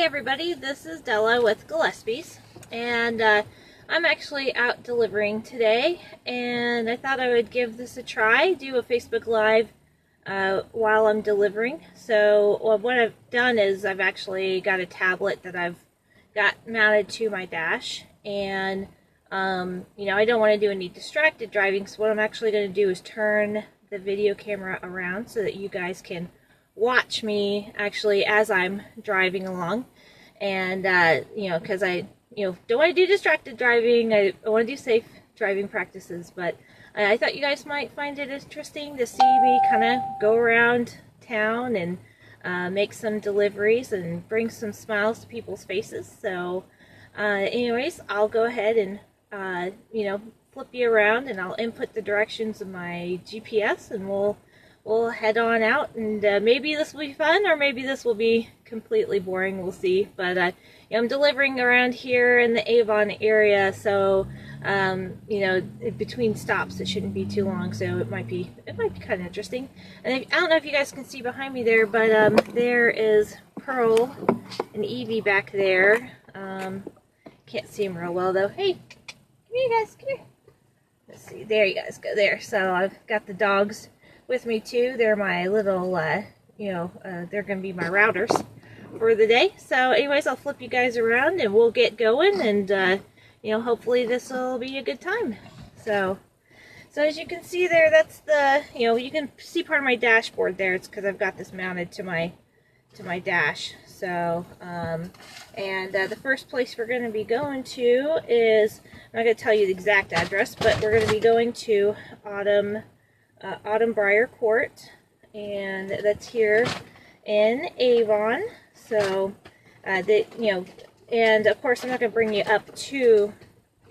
everybody, this is Della with Gillespie's, and I'm actually out delivering today, and I thought I would give this a try, do a Facebook Live while I'm delivering. So what I've done is I've actually got a tablet that I've got mounted to my dash, and you know, I don't want to do any distracted driving, so what I'm actually going to do is turn the video camera around so that you guys can watch me actually as I'm driving along. And you know, because I don't want to do distracted driving, I want to do safe driving practices, but I thought you guys might find it interesting to see me kind of go around town and make some deliveries and bring some smiles to people's faces. So anyways, I'll go ahead and you know, flip you around, and I'll input the directions of my GPS, and we'll head on out, and maybe this will be fun, or maybe this will be completely boring. We'll see. But you know, I'm delivering around here in the Avon area, so you know, between stops it shouldn't be too long, so it might be kind of interesting. And I don't know if you guys can see behind me there, but there is Pearl and Evie back there. Can't see them real well though. Hey, come here, guys, come here. Let's see, there you guys go there. So I've got the dogs with me too. They're my little, you know, they're going to be my routers for the day. So anyways, I'll flip you guys around and we'll get going, and you know, hopefully this will be a good time. So as you can see there, that's the, you know, you can see part of my dashboard there. It's because I've got this mounted to my dash. So and the first place we're going to be going to is, I'm not going to tell you the exact address, but we're going to be going to Autumn Briar Court, and that's here in Avon. So you know, and of course I'm not going to bring you up to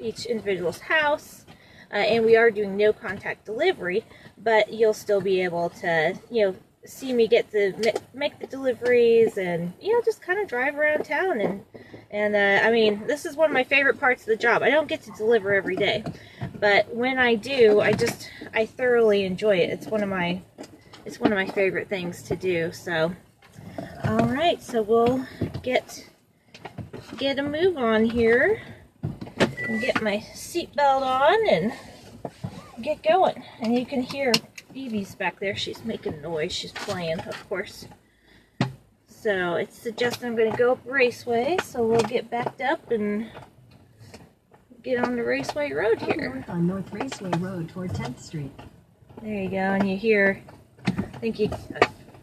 each individual's house, and we are doing no contact delivery, but you'll still be able to, you know, see me make the deliveries, and you know, just kind of drive around town. And I mean, this is one of my favorite parts of the job. I don't get to deliver every day, but when I do, I thoroughly enjoy it. It's one of my favorite things to do. So all right, so we'll get a move on here and get my seatbelt on and get going. And you can hear Evie's back there. She's making noise. She's playing, of course. So it's suggesting I'm going to go up Raceway, so we'll get backed up and get on the Raceway Road here. North on North Raceway Road toward 10th Street. There you go, and you hear, I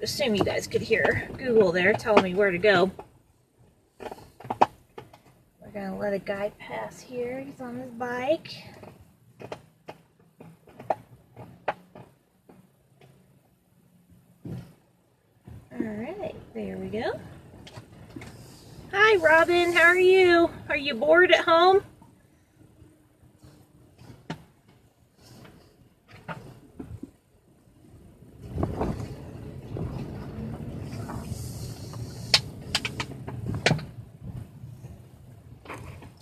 assume you guys could hear Google there telling me where to go. We're going to let a guy pass here. He's on his bike. Alright, there we go. Hi Robin, how are you? Are you bored at home?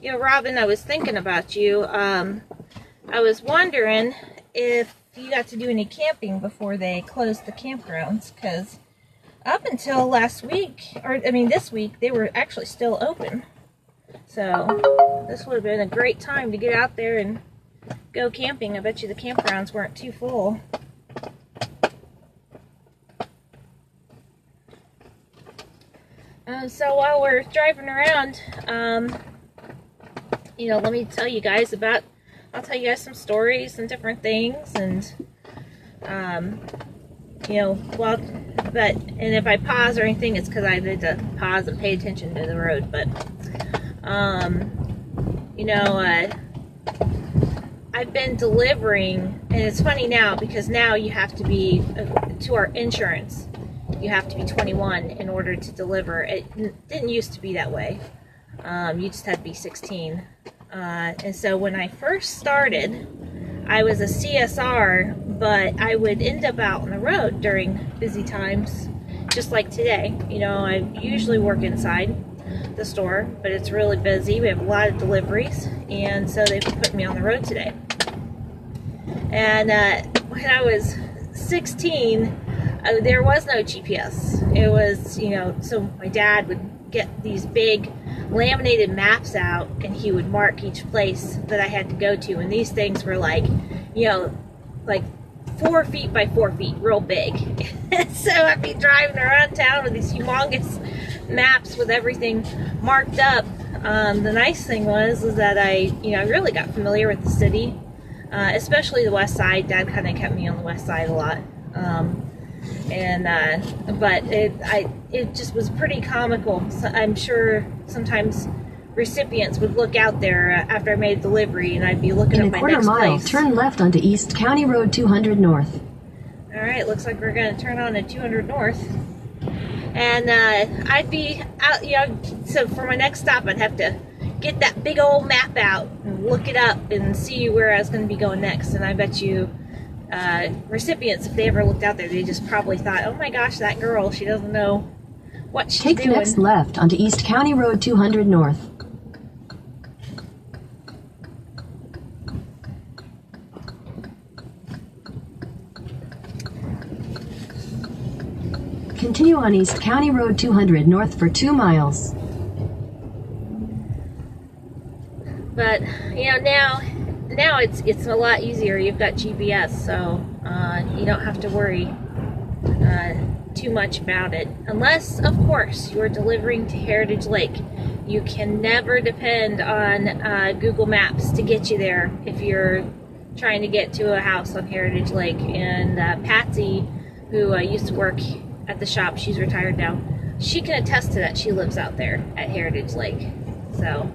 You know, Robin, I was thinking about you. I was wondering if you got to do any camping before they closed the campgrounds, because up until last week, or I mean this week, they were actually still open. So this would have been a great time to get out there and go camping. I bet you the campgrounds weren't too full. So while we're driving around, you know, let me tell you guys I'll tell you guys some stories and different things, and you know, well, and if I pause or anything, it's because I need to pause and pay attention to the road. But you know, I've been delivering, and it's funny now because now you have to be to our insurance, you have to be 21 in order to deliver. It didn't used to be that way. You just had to be 16. And so when I first started, I was a CSR, but I would end up out on the road during busy times, just like today. You know, I usually work inside the store, but it's really busy. We have a lot of deliveries, and so they put me on the road today. And when I was 16, there was no GPS. It was, you know, so my dad would get these big laminated maps out, and he would mark each place that I had to go to. And these things were like, you know, like 4 feet by 4 feet, real big. So I'd be driving around town with these humongous maps with everything marked up. The nice thing was that I really got familiar with the city, especially the west side. Dad kind of kept me on the west side a lot. But it just was pretty comical. So I'm sure sometimes recipients would look out there after I made delivery, and I'd be looking at my next place. In a quarter mile, turn left onto East County Road 200 North. All right, looks like we're going to turn on to 200 North. And I'd be out, so for my next stop, I'd have to get that big old map out and look it up and see where I was going to be going next. And I bet you recipients, if they ever looked out there, they just probably thought, oh my gosh, that girl, she doesn't know what she's doing. Take the next left onto East County Road 200 North. Continue on East County Road 200 North for 2 miles. But now it's a lot easier. You've got GPS, so you don't have to worry too much about it. Unless, of course, you're delivering to Heritage Lake. You can never depend on Google Maps to get you there if you're trying to get to a house on Heritage Lake. And Patsy, who used to work at the shop, she's retired now, she can attest to that. She lives out there at Heritage Lake. So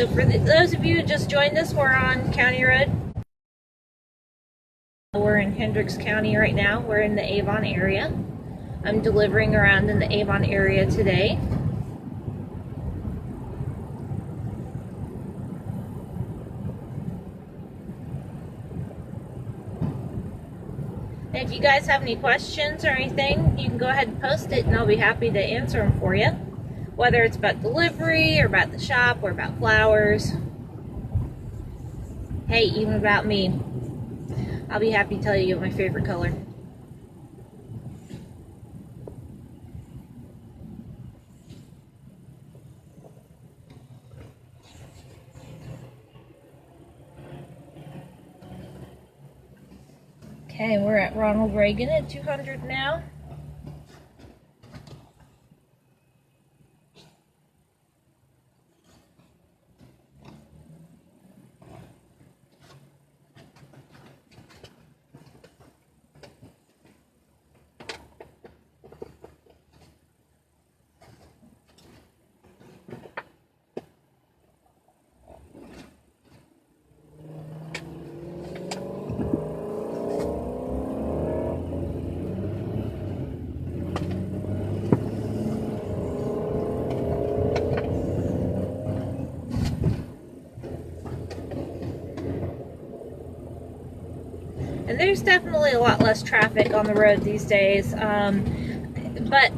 for those of you who just joined us, we're on County Road. We're in Hendricks County right now. We're in the Avon area. I'm delivering around in the Avon area today. And if you guys have any questions or anything, you can go ahead and post it, and I'll be happy to answer them for you. Whether it's about delivery, or about the shop, or about flowers. Hey, even about me. I'll be happy to tell you my favorite color. Okay, we're at Ronald Reagan at 200 now. And there's definitely a lot less traffic on the road these days. But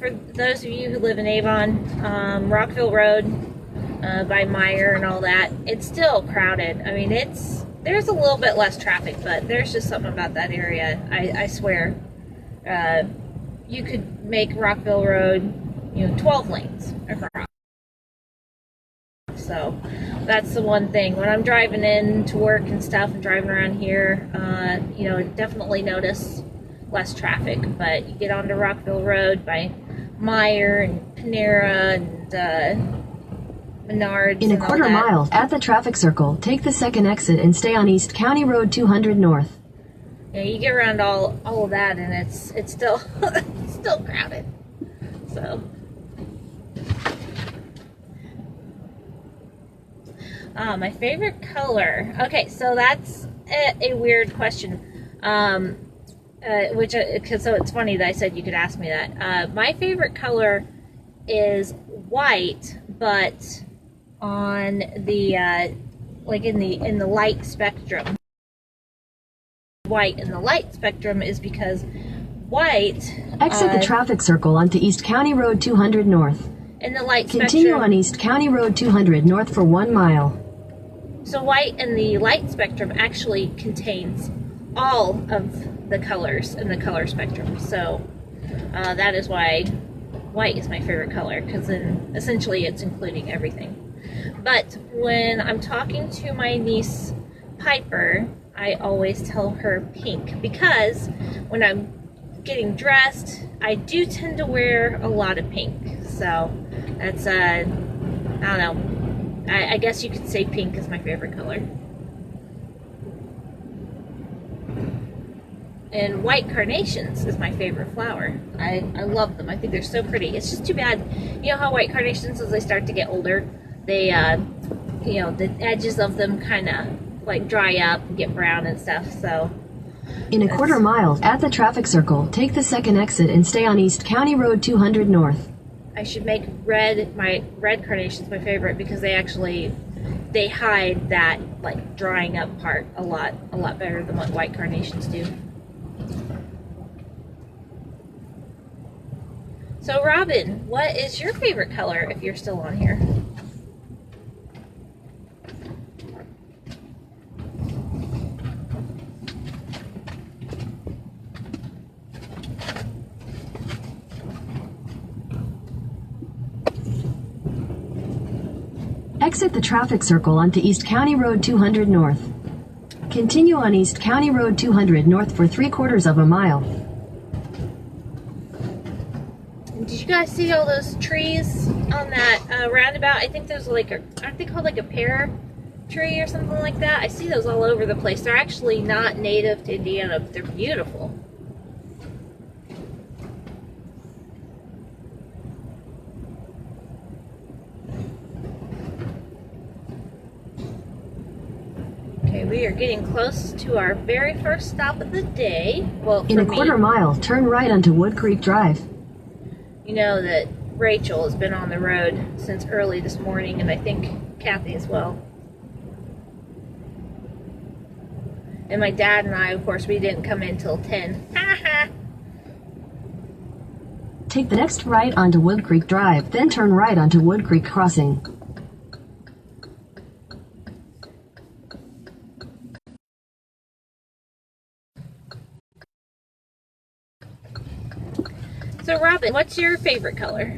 for those of you who live in Avon, Rockville Road by Meyer and all that, it's still crowded. I mean, there's a little bit less traffic, but there's just something about that area. I swear, you could make Rockville Road, 12 lanes across. So that's the one thing. When I'm driving in to work and stuff and driving around here, definitely notice less traffic. But you get onto Rockville Road by Meyer and Panera and Menards. In a quarter mile, at the traffic circle, take the second exit and stay on East County Road 200 North. Yeah, you get around all of that, and it's still it's still crowded. So. My favorite color. Okay, so that's a weird question. So it's funny that I said you could ask me that. My favorite color is white, but on the in the light spectrum. White in the light spectrum is because white Exit the traffic circle onto East County Road 200 North. In the light Continue spectrum. on East County Road 200 North for 1 mile. So white in the light spectrum actually contains all of the colors in the color spectrum. So that is why white is my favorite color, because then essentially it's including everything. But when I'm talking to my niece Piper, I always tell her pink, because when I'm getting dressed, I do tend to wear a lot of pink. So that's I don't know, I guess you could say pink is my favorite color. And white carnations is my favorite flower. I love them. I think they're so pretty. It's just too bad, you know how white carnations, as they start to get older, they, you know, the edges of them kind of like dry up and get brown and stuff. So in a quarter mile, at the traffic circle, take the second exit and stay on East County Road 200 North. I should make my red carnations my favorite, because they hide that like drying up part a lot better than what white carnations do. So Robin, what is your favorite color if you're still on here? Exit the traffic circle onto East County Road 200 North. Continue on East County Road 200 North for 3/4 of a mile. Did you guys see all those trees on that roundabout? I think there's like aren't they called like a pear tree or something like that? I see those all over the place. They're actually not native to Indiana, but they're beautiful. Okay, we are getting close to our very first stop of the day. Well, in a quarter mile, turn right onto Wood Creek Drive. You know that Rachel has been on the road since early this morning, and I think Kathy as well. And my dad and I, of course, we didn't come in till 10. Take the next right onto Wood Creek Drive, then turn right onto Wood Creek Crossing. So Robin, what's your favorite color?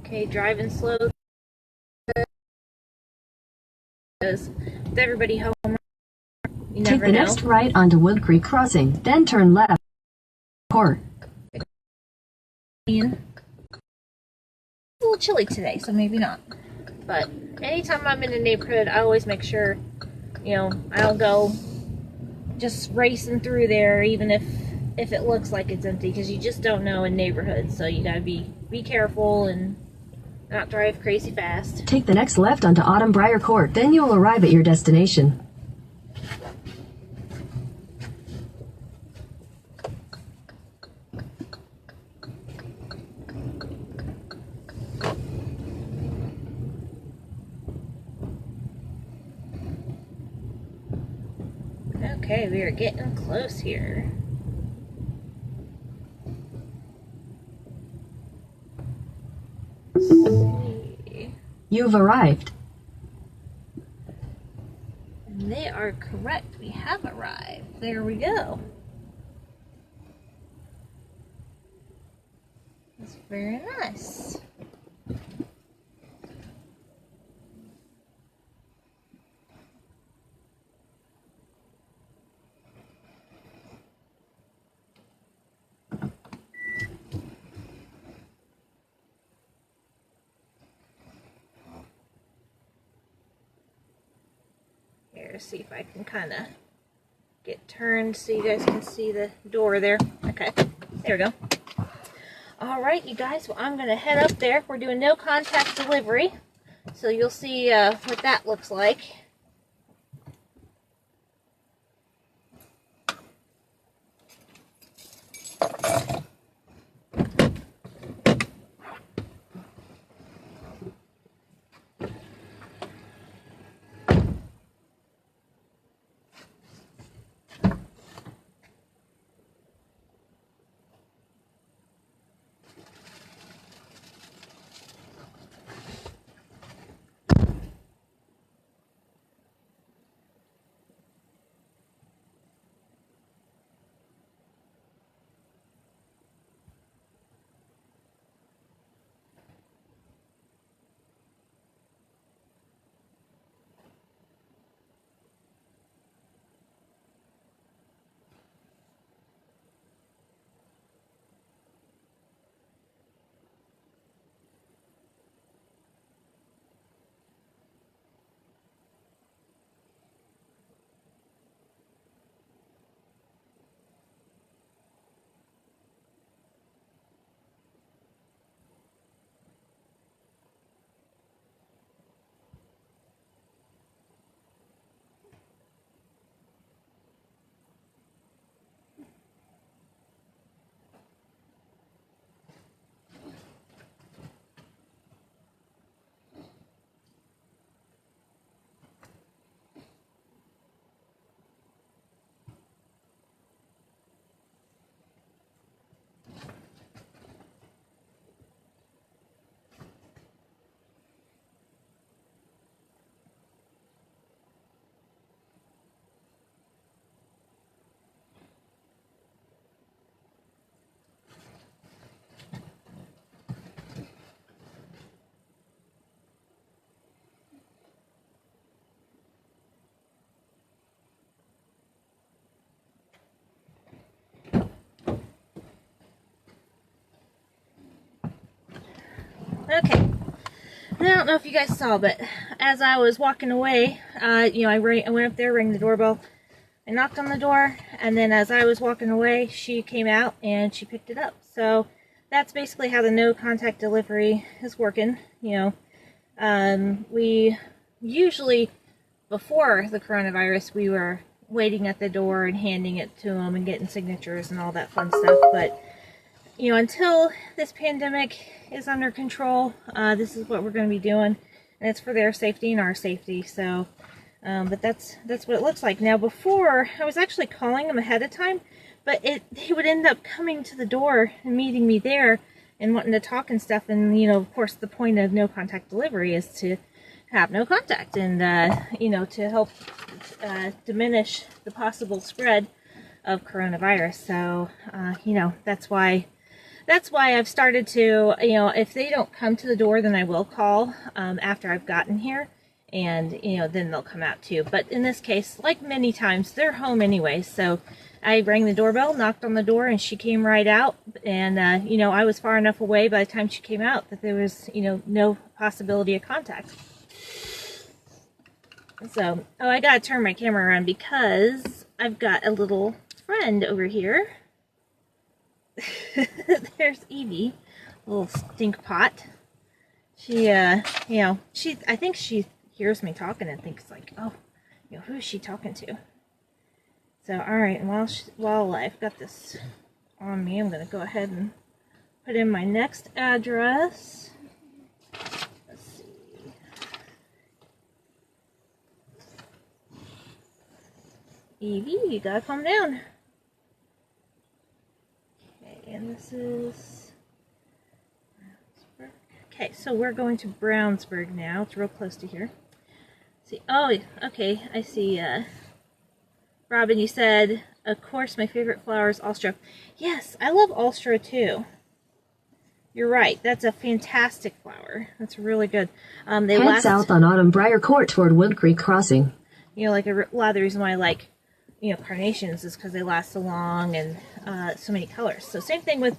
Okay, driving slow. With everybody home. You never Take the know. next right onto Wood Creek Crossing, then turn left. Court. It's a little chilly today, so maybe not. But anytime I'm in a neighborhood, I always make sure, you know, I don't go just racing through there, even if it looks like it's empty, because you just don't know in neighborhoods. So you gotta be careful and not drive crazy fast. Take the next left onto Autumn Briar Court, then you'll arrive at your destination. Okay, we are getting close here. Let's see. You've arrived. And they are correct. We have arrived. There we go. That's very nice. Here, see if I can kind of get turned so you guys can see the door there. Okay, there we go. All right, you guys, well, I'm going to head up there. We're doing no contact delivery, so you'll see what that looks like. Okay. I don't know if you guys saw, but as I was walking away, you know, I went up there, rang the doorbell, I knocked on the door, and then as I was walking away, she came out and she picked it up. So that's basically how the no contact delivery is working. You know, we usually, before the coronavirus, we were waiting at the door and handing it to them and getting signatures and all that fun stuff. But you know, until this pandemic is under control, this is what we're going to be doing, and it's for their safety and our safety. So, but that's what it looks like now. Before, I was actually calling them ahead of time, but they would end up coming to the door and meeting me there and wanting to talk and stuff. And you know, of course, the point of no contact delivery is to have no contact and you know, to help diminish the possible spread of coronavirus. So, you know, that's why I've started to, you know, if they don't come to the door, then I will call after I've gotten here, and, you know, then they'll come out too. But in this case, like many times, they're home anyway. So I rang the doorbell, knocked on the door, and she came right out. And, you know, I was far enough away by the time she came out that there was, you know, no possibility of contact. So, oh, I gotta turn my camera around because I've got a little friend over here. There's Evie, little stink pot. She, you know, I think she hears me talking and thinks like, oh, you know, who is she talking to? So, alright, and while I've got this on me, I'm going to go ahead and put in my next address. Let's see. Evie, you gotta calm down. And this is Brownsburg. Okay, so we're going to Brownsburg now. It's real close to here. See, oh, okay, I see. Robin, you said, of course, my favorite flower is Alstra. Yes, I love Alstra too. You're right. That's a fantastic flower. That's really good. Head south on Autumn Briar Court toward Wood Creek Crossing. You know, like a lot of the reason why I like, you know, carnations is because they last so long and so many colors. So same thing with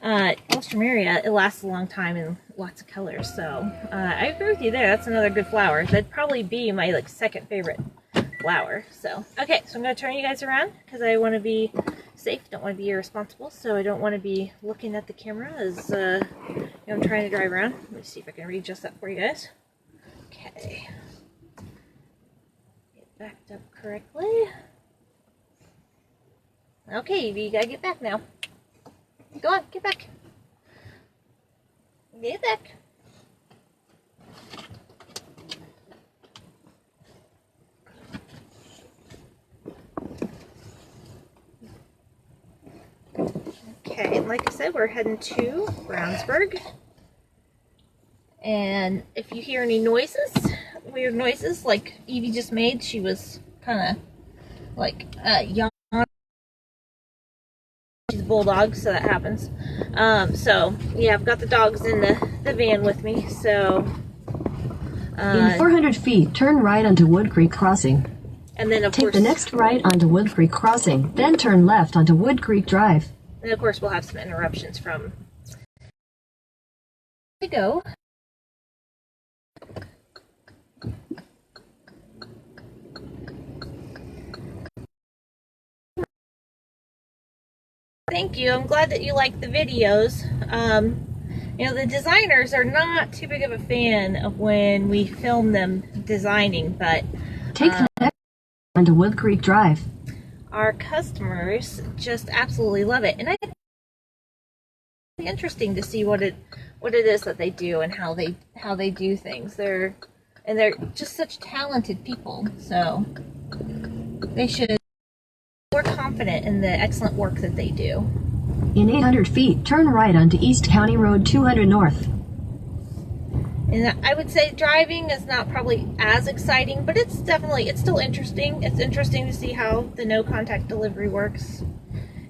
Alstroemeria. It lasts a long time and lots of colors. So I agree with you there. That's another good flower. That'd probably be my like second favorite flower. So okay, so I'm going to turn you guys around because I want to be safe. Don't want to be irresponsible. So I don't want to be looking at the camera as you know, I'm trying to drive around. Let me see if I can readjust that for you guys. Okay. Get backed up correctly. Okay, Evie, you gotta get back now. Go on, get back. Get back. Okay, and like I said, we're heading to Brownsburg. And if you hear any noises, weird noises like Evie just made, she was kind of like young. She's a bulldog, so that happens. So yeah, I've got the dogs in the van with me. So in 400 feet, turn right onto Wood Creek Crossing. And then Take the next right onto Wood Creek Crossing, then turn left onto Wood Creek Drive. And of course, we'll have some interruptions from. Here we go. Thank you. I'm glad that you like the videos. You know, the designers are not too big of a fan of when we film them designing, but take the next onto Wood Creek Drive. Our customers just absolutely love it, and I think it's interesting to see what it is that they do and how they do things. They're just such talented people, so they should. We're confident in the excellent work that they do. In 800 feet, turn right onto East County Road 200 North. And I would say driving is not probably as exciting, but it's still interesting. It's interesting to see how the no contact delivery works.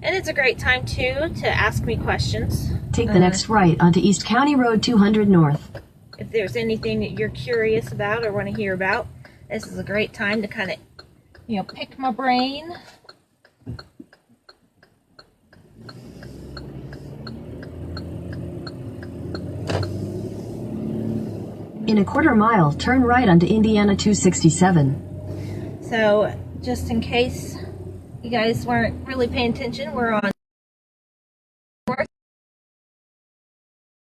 And it's a great time too to ask me questions. Take the next right onto East County Road 200 North. If there's anything that you're curious about or want to hear about, this is a great time to kind of, you know, pick my brain. In a quarter mile, turn right onto Indiana 267. So, just in case you guys weren't really paying attention, we're on North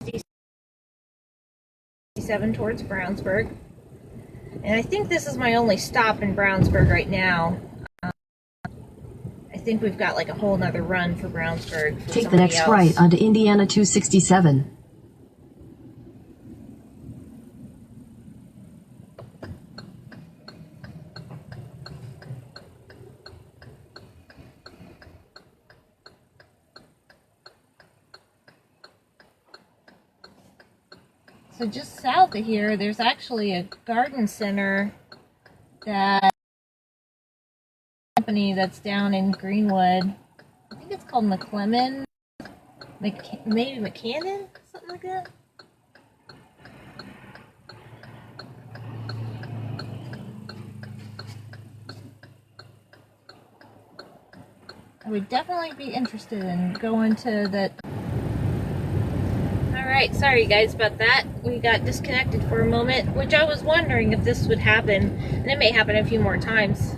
67 towards Brownsburg. And I think this is my only stop in Brownsburg right now. I think we've got like a whole nother run for Brownsburg. For Take the next right onto Indiana 267. So just south of here, there's actually a garden center that company that's down in Greenwood. I think it's called McClellan, maybe McCannon, something like that. I would definitely be interested in going to that. Alright, sorry guys about that. We got disconnected for a moment, which I was wondering if this would happen, and it may happen a few more times.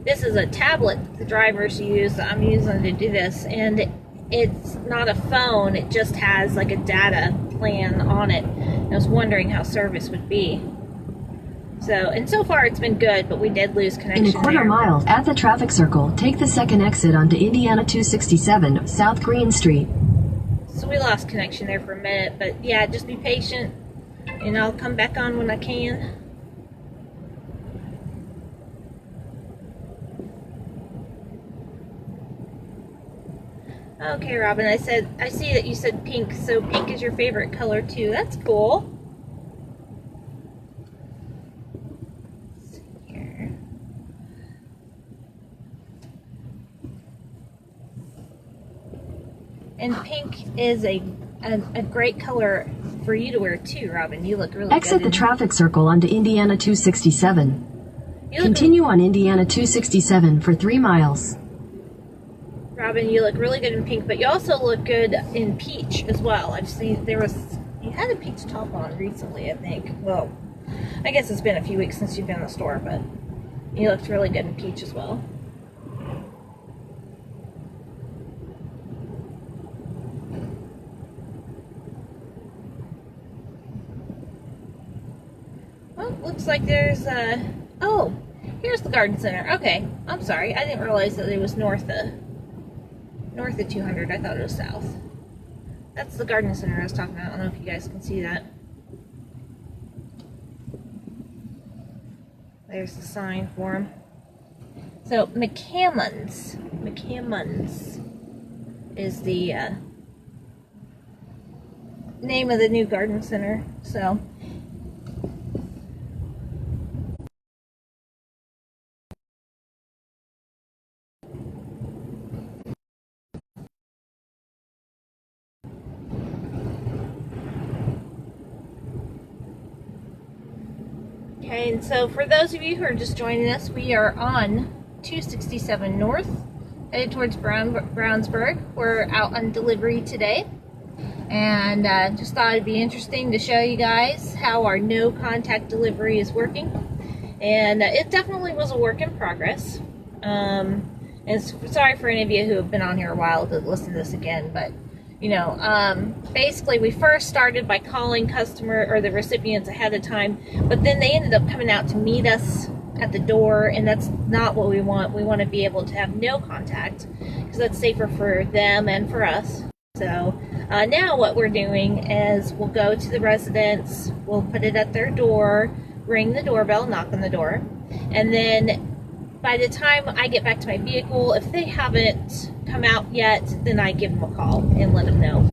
This is a tablet that the drivers use. I'm using to do this, and it's not a phone, it just has like a data plan on it. I was wondering how service would be. And so far it's been good, but we did lose connection. In a quarter mile, at the traffic circle, take the second exit onto Indiana 267, South Green Street. So we lost connection there for a minute, but yeah, just be patient, and I'll come back on when I can. Okay, Robin, I see that you said pink, so pink is your favorite color too. That's cool. Let's see here. And pink is a great color for you to wear too, Robin. You look really good. Exit the traffic circle onto Indiana 267. Continue on Indiana 267 for 3 miles. Robin, you look really good in pink, but you also look good in peach as well. I've seen you had a peach top on recently, I think. Well, I guess it's been a few weeks since you've been in the store, but you looked really good in peach as well. Well, looks like there's oh, here's the garden center. Okay, I'm sorry. I didn't realize that it was north of 200. I thought it was south. That's the garden center I was talking about. I don't know if you guys can see that. There's the sign for them. So McCammons is the name of the new garden center. So okay, and so for those of you who are just joining us, we are on 267 North, headed towards Brownsburg. We're out on delivery today, and just thought it'd be interesting to show you guys how our no contact delivery is working. And it definitely was a work in progress. And sorry for any of you who have been on here a while to listen to this again, but you know, basically we first started by calling the recipients ahead of time, but then they ended up coming out to meet us at the door, and that's not what we want. We want to be able to have no contact, because that's safer for them and for us. So now what we're doing is we'll go to the residence, we'll put it at their door, ring the doorbell, knock on the door, and then by the time I get back to my vehicle, if they haven't come out yet, then I give them a call and let them know.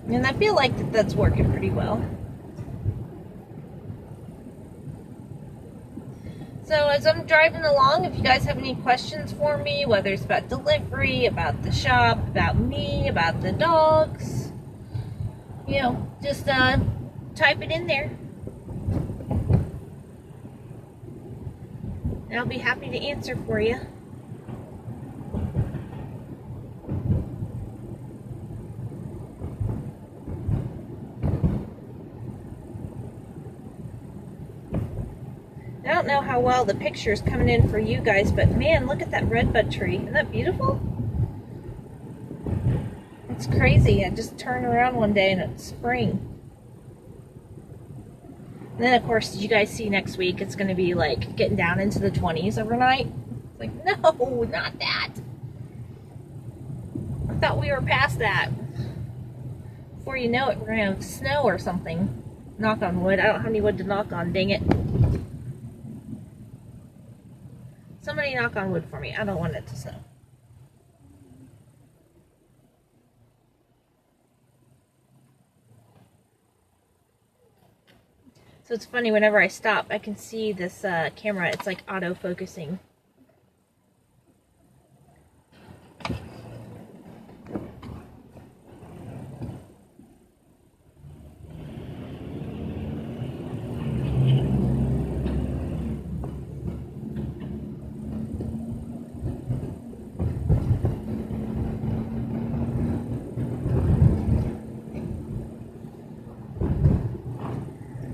And I feel like that's working pretty well. So as I'm driving along, if you guys have any questions for me, whether it's about delivery, about the shop, about me, about the dogs, you know, just type it in there. And I'll be happy to answer for you. don't know how well the picture is coming in for you guys, but man, look at that redbud tree. Isn't that beautiful? It's crazy. I just turned around one day and it's spring. And then, of course, did you guys see next week it's going to be like getting down into the 20s overnight? It's like, no, not that. I thought we were past that. Before you know it, we're going to have snow or something. Knock on wood. I don't have any wood to knock on, dang it. Somebody knock on wood for me. I don't want it to snow. So it's funny, whenever I stop, I can see this camera, it's like auto-focusing.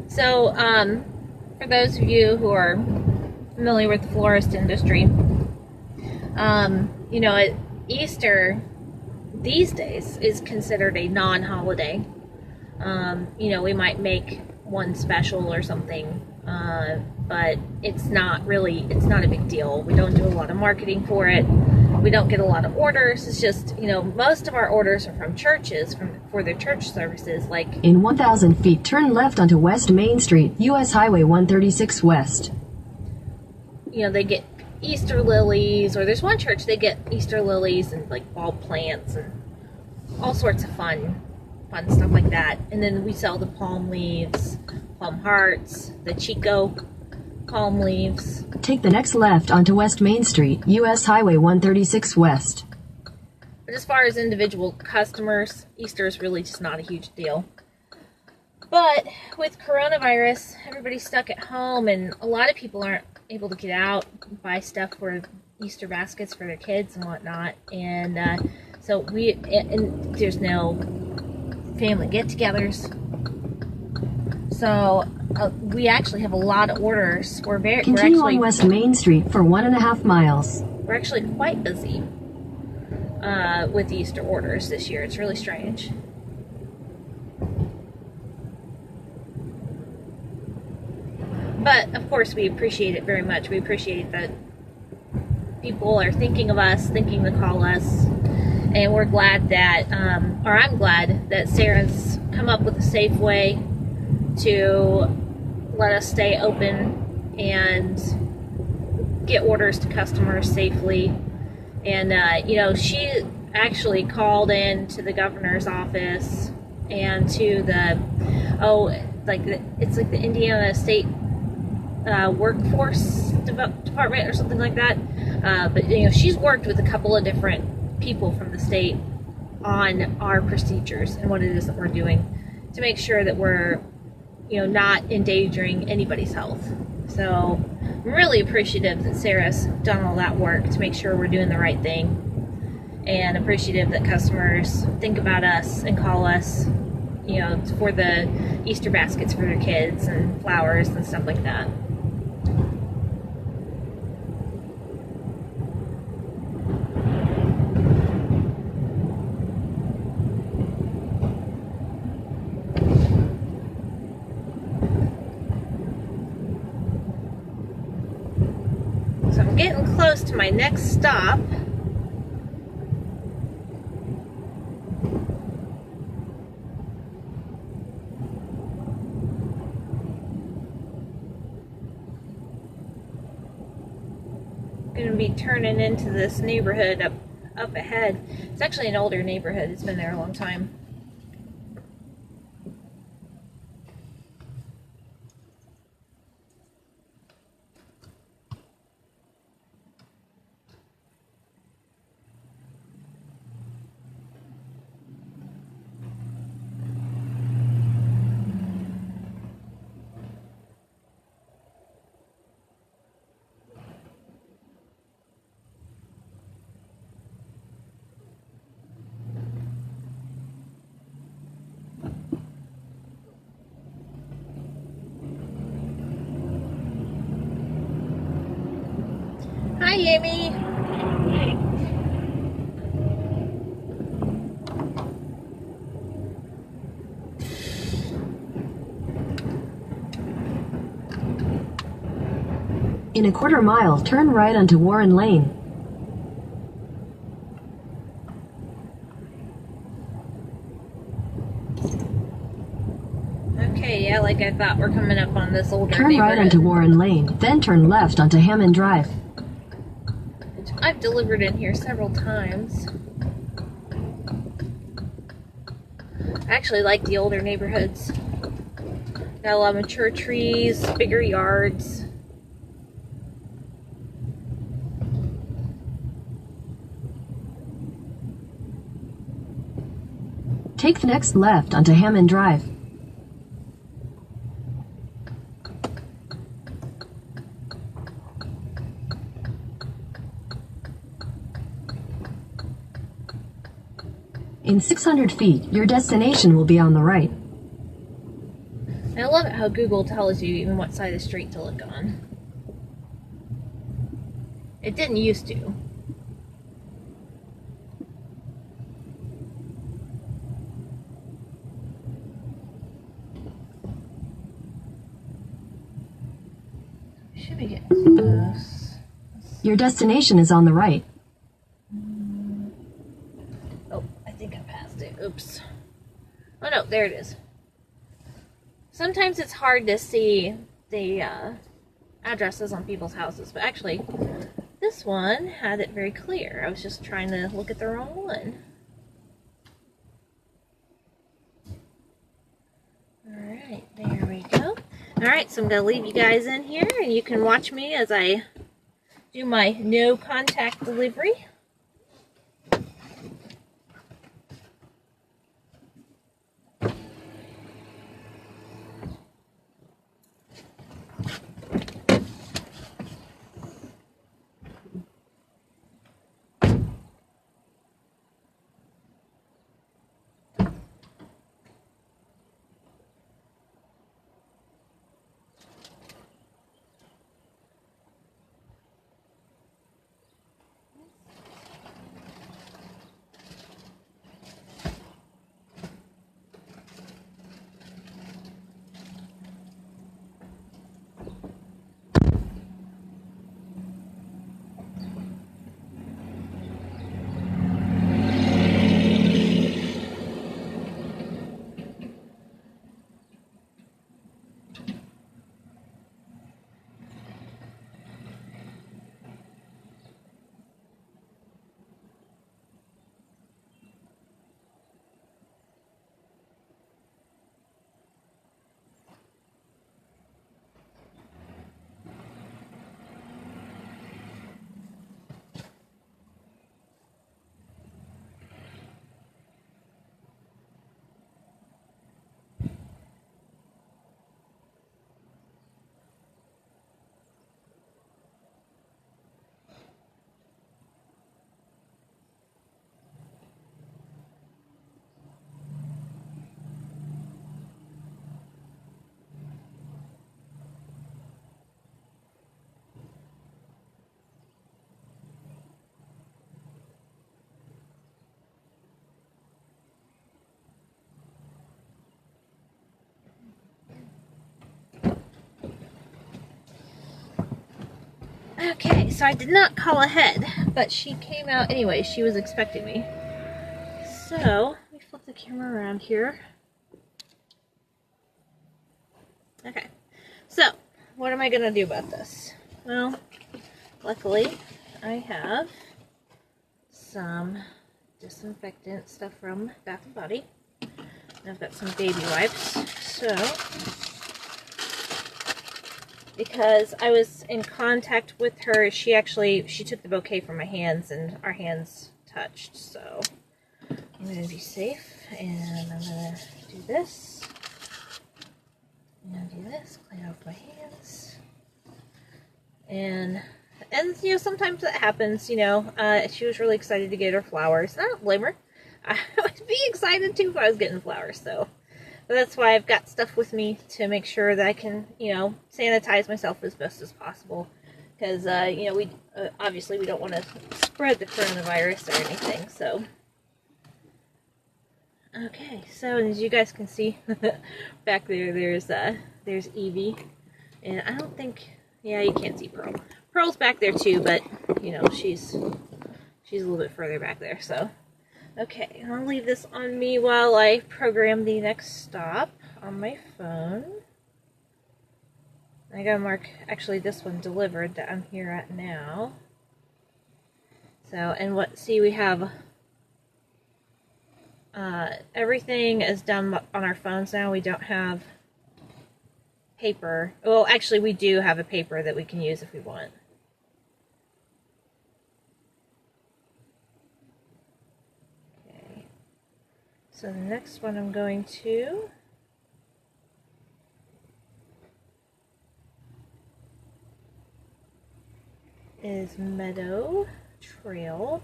So, for those of you who are familiar with the florist industry, you know, Easter these days is considered a non-holiday. You know, we might make one special or something, but it's not a big deal. We don't do a lot of marketing for it. We don't get a lot of orders. It's just, you know, most of our orders are from churches for their church services. Like, in 1,000 feet, turn left onto West Main Street, U.S. Highway 136 West. You know, they get Easter lilies, or there's one church they get Easter lilies and like bulb plants and all sorts of fun stuff like that. And then we sell the palm leaves, palm hearts, the Chico palm leaves. Take the next left onto West Main Street, U.S. Highway 136 West. But as far as individual customers, Easter is really just not a huge deal. But with coronavirus, everybody's stuck at home, and a lot of people aren't able to get out and buy stuff for Easter baskets for their kids and whatnot. And so there's no family get-togethers. So we actually have a lot of orders. Continue on West Main Street for 1.5 miles. We're actually quite busy with Easter orders this year. It's really strange. But of course, we appreciate it very much. We appreciate that people are thinking of us, thinking to call us, and we're glad that, or I'm glad that Sarah's come up with a safe way to let us stay open and get orders to customers safely. And you know, she actually called in to the governor's office and to the it's like the Indiana State Workforce Department or something like that. But you know, she's worked with a couple of different people from the state on our procedures and what it is that we're doing to make sure that we're, you know, not endangering anybody's health. So I'm really appreciative that Sarah's done all that work to make sure we're doing the right thing, and appreciative that customers think about us and call us, you know, for the Easter baskets for their kids and flowers and stuff like that. So I'm getting close to my next stop. Going to be turning into this neighborhood up ahead. It's actually an older neighborhood. It's been there a long time. Hi, Amy. In a quarter mile, turn right onto Warren Lane. Okay, yeah, like I thought, we're coming up on this older Turn right onto Warren Lane, then turn left onto Hammond Drive. I've delivered in here several times. I actually like the older neighborhoods. Got a lot of mature trees, bigger yards. Take the next left onto Hammond Drive. In 600 feet, your destination will be on the right. I love it how Google tells you even what side of the street to look on. It didn't used to. Should be getting close. Your destination is on the right. Oh, I think I passed it. Oops. Oh no, there it is. Sometimes it's hard to see the addresses on people's houses, but actually, this one had it very clear. I was just trying to look at the wrong one. Alright, there we go. Alright, so I'm going to leave you guys in here, and you can watch me as I do my no contact delivery. Okay, so I did not call ahead, but she came out anyway. She was expecting me. So, let me flip the camera around here. Okay, so what am I going to do about this? Well, luckily I have some disinfectant stuff from Bath & Body. And I've got some baby wipes. So, because I was in contact with her, she took the bouquet from my hands and our hands touched. So I'm going to be safe, and I'm going to do this and do this, clean off my hands. And you know, sometimes that happens, you know. She was really excited to get her flowers. I don't blame her. I would be excited too if I was getting flowers, so. But that's why I've got stuff with me to make sure that I can, you know, sanitize myself as best as possible. because you know, we obviously we don't want to spread the coronavirus or anything. So okay, so as you guys can see back there, there's Evie, and I don't think, yeah, you can't see Pearl. Pearl's back there too, but you know, she's a little bit further back there. So okay, I'll leave this on me while I program the next stop on my phone. I gotta mark, actually, this one delivered that I'm here at now. So, and see, we have everything is done on our phones now. We don't have paper. Well, actually, we do have a paper that we can use if we want. Okay. So the next one I'm going to is Meadow Trail.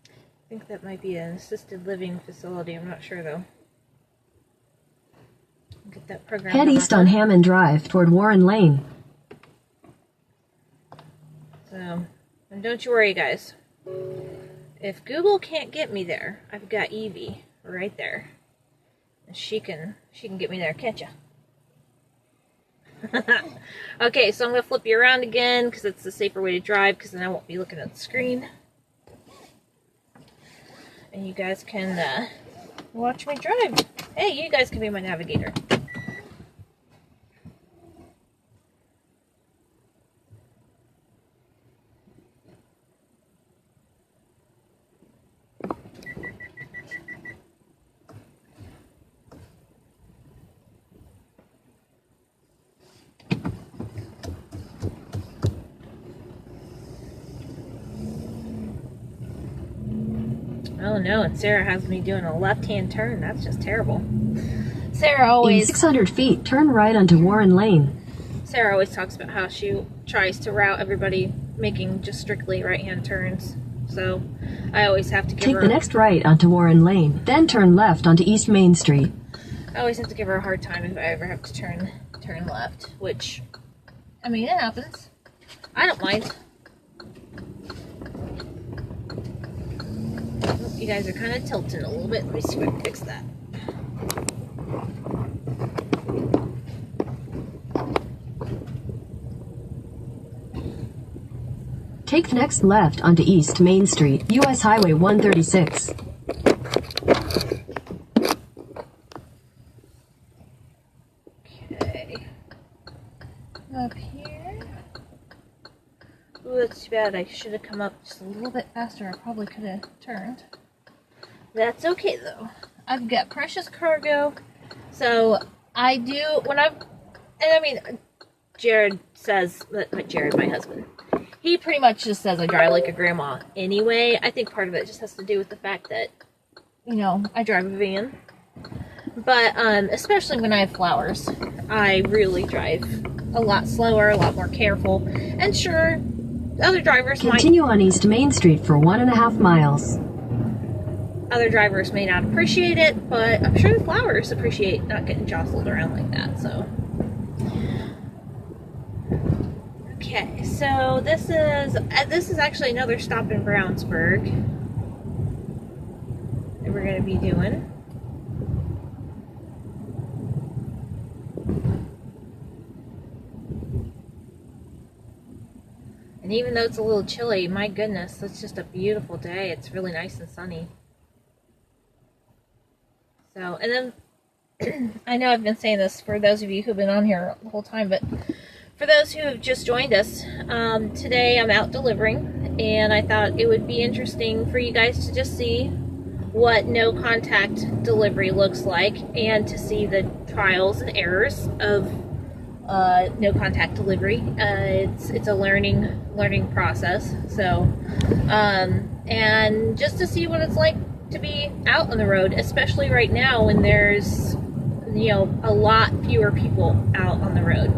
I think that might be an assisted living facility. I'm not sure though. Get that program. Head east on Hammond Drive toward Warren Lane. So, and don't you worry, guys. If Google can't get me there, I've got Evie right there, and she can get me there, can't you? Okay, so I'm going to flip you around again because it's the safer way to drive, because then I won't be looking at the screen. And you guys can watch me drive. Hey, you guys can be my navigator. Oh no, and Sarah has me doing a left-hand turn. That's just terrible. Sarah always... In 600 feet, turn right onto Warren Lane. Sarah always talks about how she tries to route everybody making just strictly right-hand turns. So I always have to give her... Take the next right onto Warren Lane, then turn left onto East Main Street. I always have to give her a hard time if I ever have to turn left, which, I mean, it happens. I don't mind. You guys are kind of tilting a little bit. Let me see if I can fix that. Take the next left onto East Main Street, US Highway 136. Okay. Up here. Ooh, that's too bad. I should have come up just a little bit faster. I probably could have turned. That's okay though. I've got precious cargo. So I do, when and I mean, Jared says, Jared, my husband, he pretty much just says I drive like a grandma anyway. I think part of it just has to do with the fact that, you know, I drive a van. But especially when I have flowers, I really drive a lot slower, a lot more careful. And sure, other drivers Continue on East Main Street for 1.5 miles. Other drivers may not appreciate it, but I'm sure the flowers appreciate not getting jostled around like that, so. Okay, so this is actually another stop in Brownsburg that we're going to be doing. And even though it's a little chilly, my goodness, it's just a beautiful day. It's really nice and sunny. So, and then, I know I've been saying this for those of you who've been on here the whole time, but for those who have just joined us, today I'm out delivering, and I thought it would be interesting for you guys to just see what no contact delivery looks like, and to see the trials and errors of no contact delivery. It's a learning process. So, and just to see what it's like to be out on the road, especially right now when there's, you know, a lot fewer people out on the road.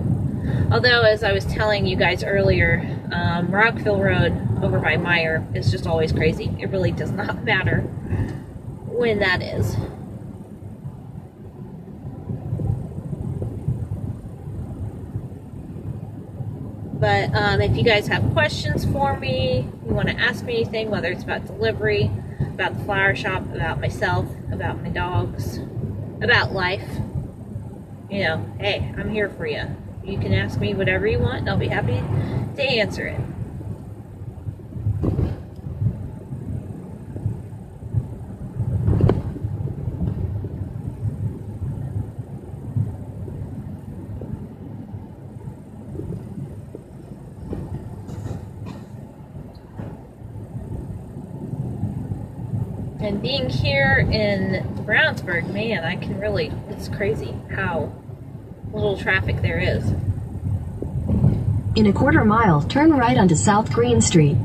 Although, as I was telling you guys earlier, Rockville Road over by Meyer is just always crazy. It really does not matter when that is. But if you guys have questions for me, you want to ask me anything, whether it's about delivery, about the flower shop, about myself, about my dogs, about life, you know, hey, I'm here for you. You can ask me whatever you want, and I'll be happy to answer it. And being here in Brownsburg, man, I can really, it's crazy how little traffic there is. In a quarter mile, turn right onto South Green Street.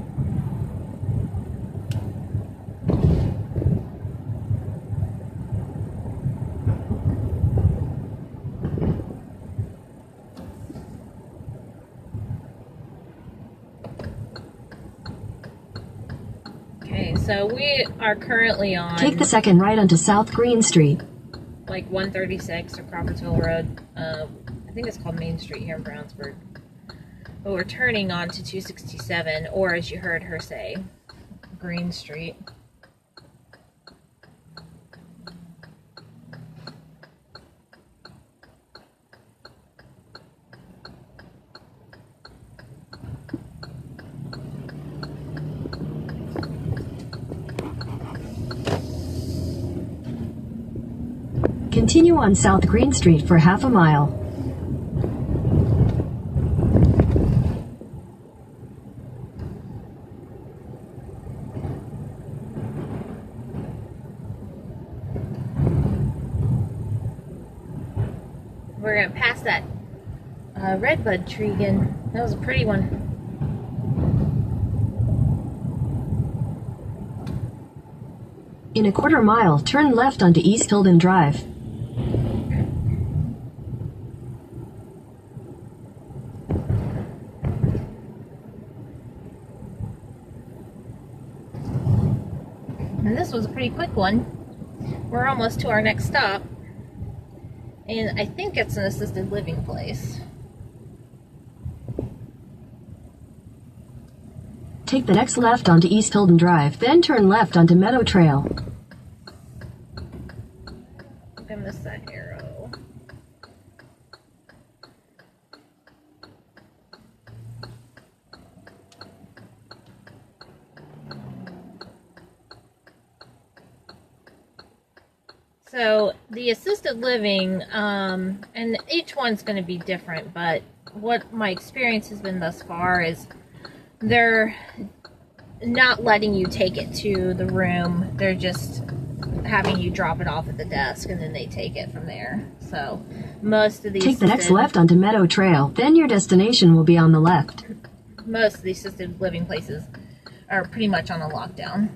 Okay, so we are currently on... Take the second right onto South Green Street. Like 136 or Crawfordsville Road. I think it's called Main Street here in Brownsburg. But we're turning on to 267, or as you heard her say, Green Street. Continue on South Green Street for half a mile. We're going to pass that redbud tree again. That was a pretty one. In a quarter mile, turn left onto East Hilden Drive. And this was a pretty quick one. We're almost to our next stop. And I think it's an assisted living place. Take the next left onto East Hilden Drive, then turn left onto Meadow Trail. I think I missed that arrow. So the assisted living, and each one's going to be different, but what my experience has been thus far is they're not letting you take it to the room. They're just having you drop it off at the desk, and then they take it from there. So most of these Take the next left onto Meadow Trail, then your destination will be on the left. Most of the assisted living places are pretty much on a lockdown.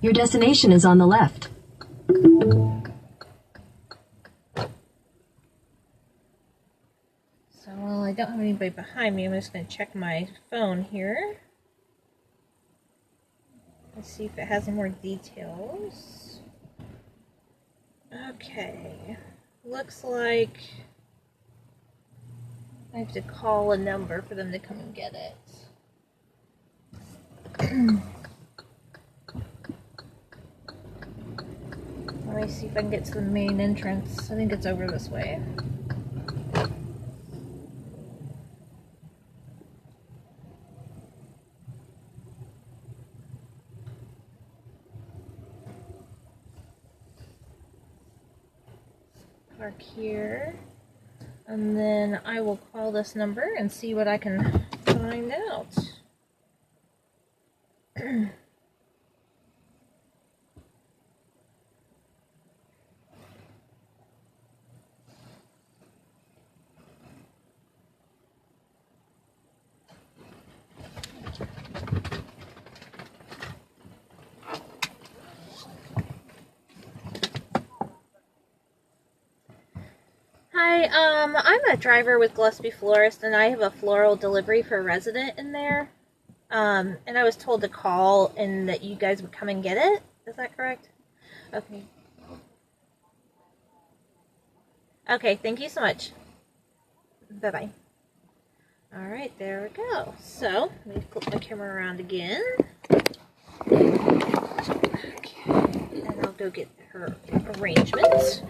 Your destination is on the left. So while I don't have anybody behind me, I'm just going to check my phone here. Let's see if it has any more details. Okay. Looks like I have to call a number for them to come and get it. Let me see if I can get to the main entrance. I think it's over this way. Park here. And then I will call this number and see what I can find out. Hi, I'm a driver with Gillespie Florist, and I have a floral delivery for a resident in there. And I was told to call and that you guys would come and get it. Is that correct? Okay. Okay, thank you so much. Bye-bye. Alright, there we go. So, let me flip my camera around again. Okay, and I'll go get her arrangements.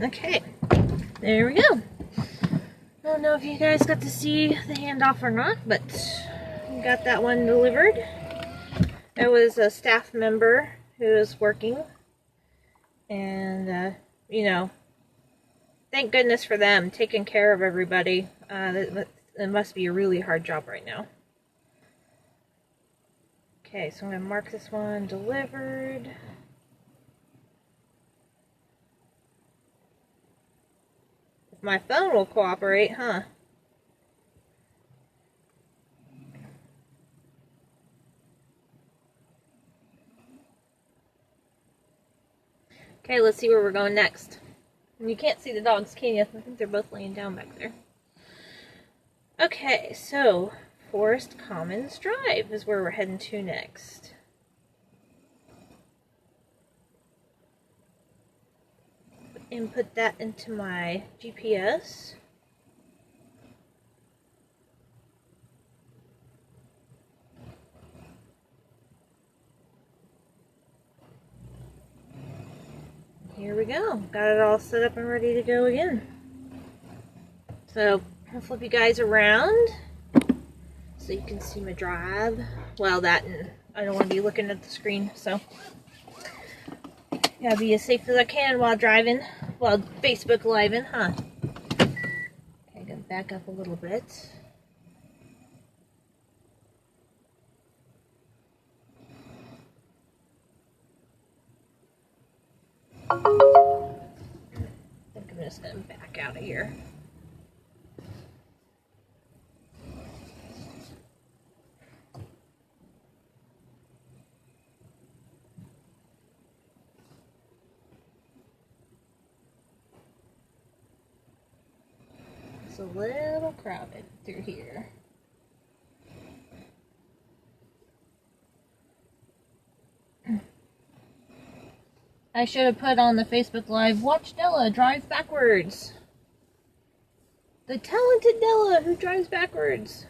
Okay, there we go. I don't know if you guys got to see the handoff or not, but we got that one delivered. It was a staff member who was working, and you know, thank goodness for them taking care of everybody. It must be a really hard job right now. Okay, so I'm going to mark this one delivered. If my phone will cooperate, huh? Okay, let's see where we're going next. And you can't see the dogs, can you? I think they're both laying down back there. Okay, so Forest Commons Drive is where we're heading to next. Input that into my GPS. Here we go. Got it all set up and ready to go again. So I'll flip you guys around so you can see my drive. Well, that, and I don't want to be looking at the screen, so gotta be as safe as I can while driving, while Facebook living, huh? Okay, gonna back up a little bit. I think I'm just gonna back out of here. It's a little crowded through here. I should have put on the Facebook Live, watch Della drive backwards. The talented Della who drives backwards.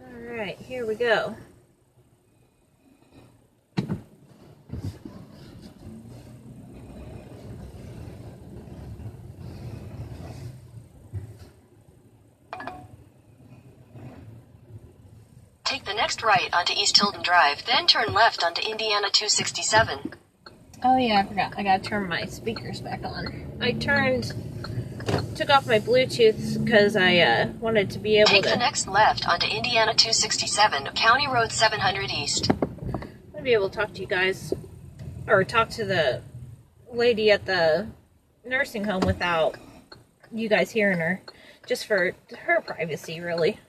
Alright, here we go. Take the next right onto East Hilton Drive, then turn left onto Indiana 267. Oh yeah, I forgot. I gotta turn my speakers back on. I took off my Bluetooth because I wanted to be able to... Take the next left onto Indiana 267, County Road 700 East. be able to talk to you guys, or talk to the lady at the nursing home without you guys hearing her, just for her privacy, really.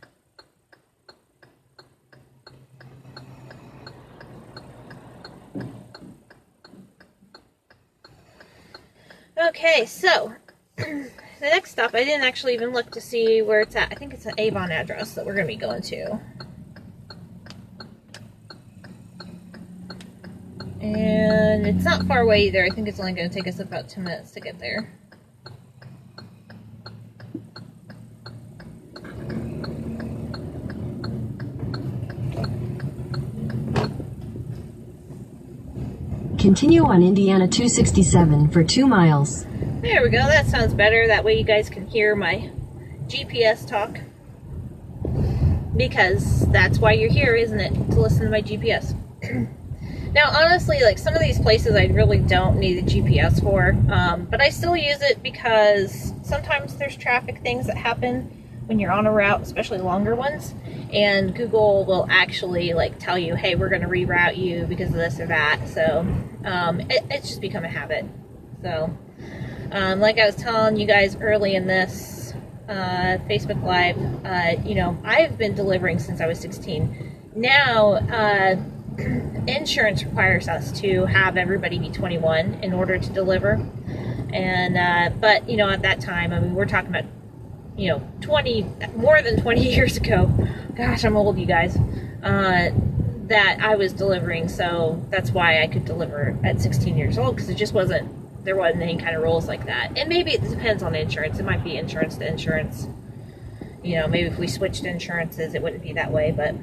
Okay, so the next stop, I didn't actually even look to see where it's at. I think it's an Avon address that we're going to be going to. And it's not far away either. I think it's only going to take us about 10 minutes to get there. Continue on Indiana 267 for 2 miles. There we go. That sounds better. That way you guys can hear my GPS talk. Because that's why you're here, isn't it? To listen to my GPS. Now, honestly, like some of these places I really don't need a GPS for. But I still use it because sometimes there's traffic things that happen when you're on a route, especially longer ones. And Google will actually like tell you, hey, we're going to reroute you because of this or that. So it's just become a habit. So like I was telling you guys early in this Facebook Live, you know, I've been delivering since I was 16. Now, insurance requires us to have everybody be 21 in order to deliver. And but you know, at that time, I mean, we're talking about, you know, more than 20 years ago. Gosh, I'm old, you guys. That I was delivering, so that's why I could deliver at 16 years old, because there wasn't any kind of rules like that. And maybe it depends on insurance. It might be insurance to insurance. You know, maybe if we switched insurances, it wouldn't be that way. But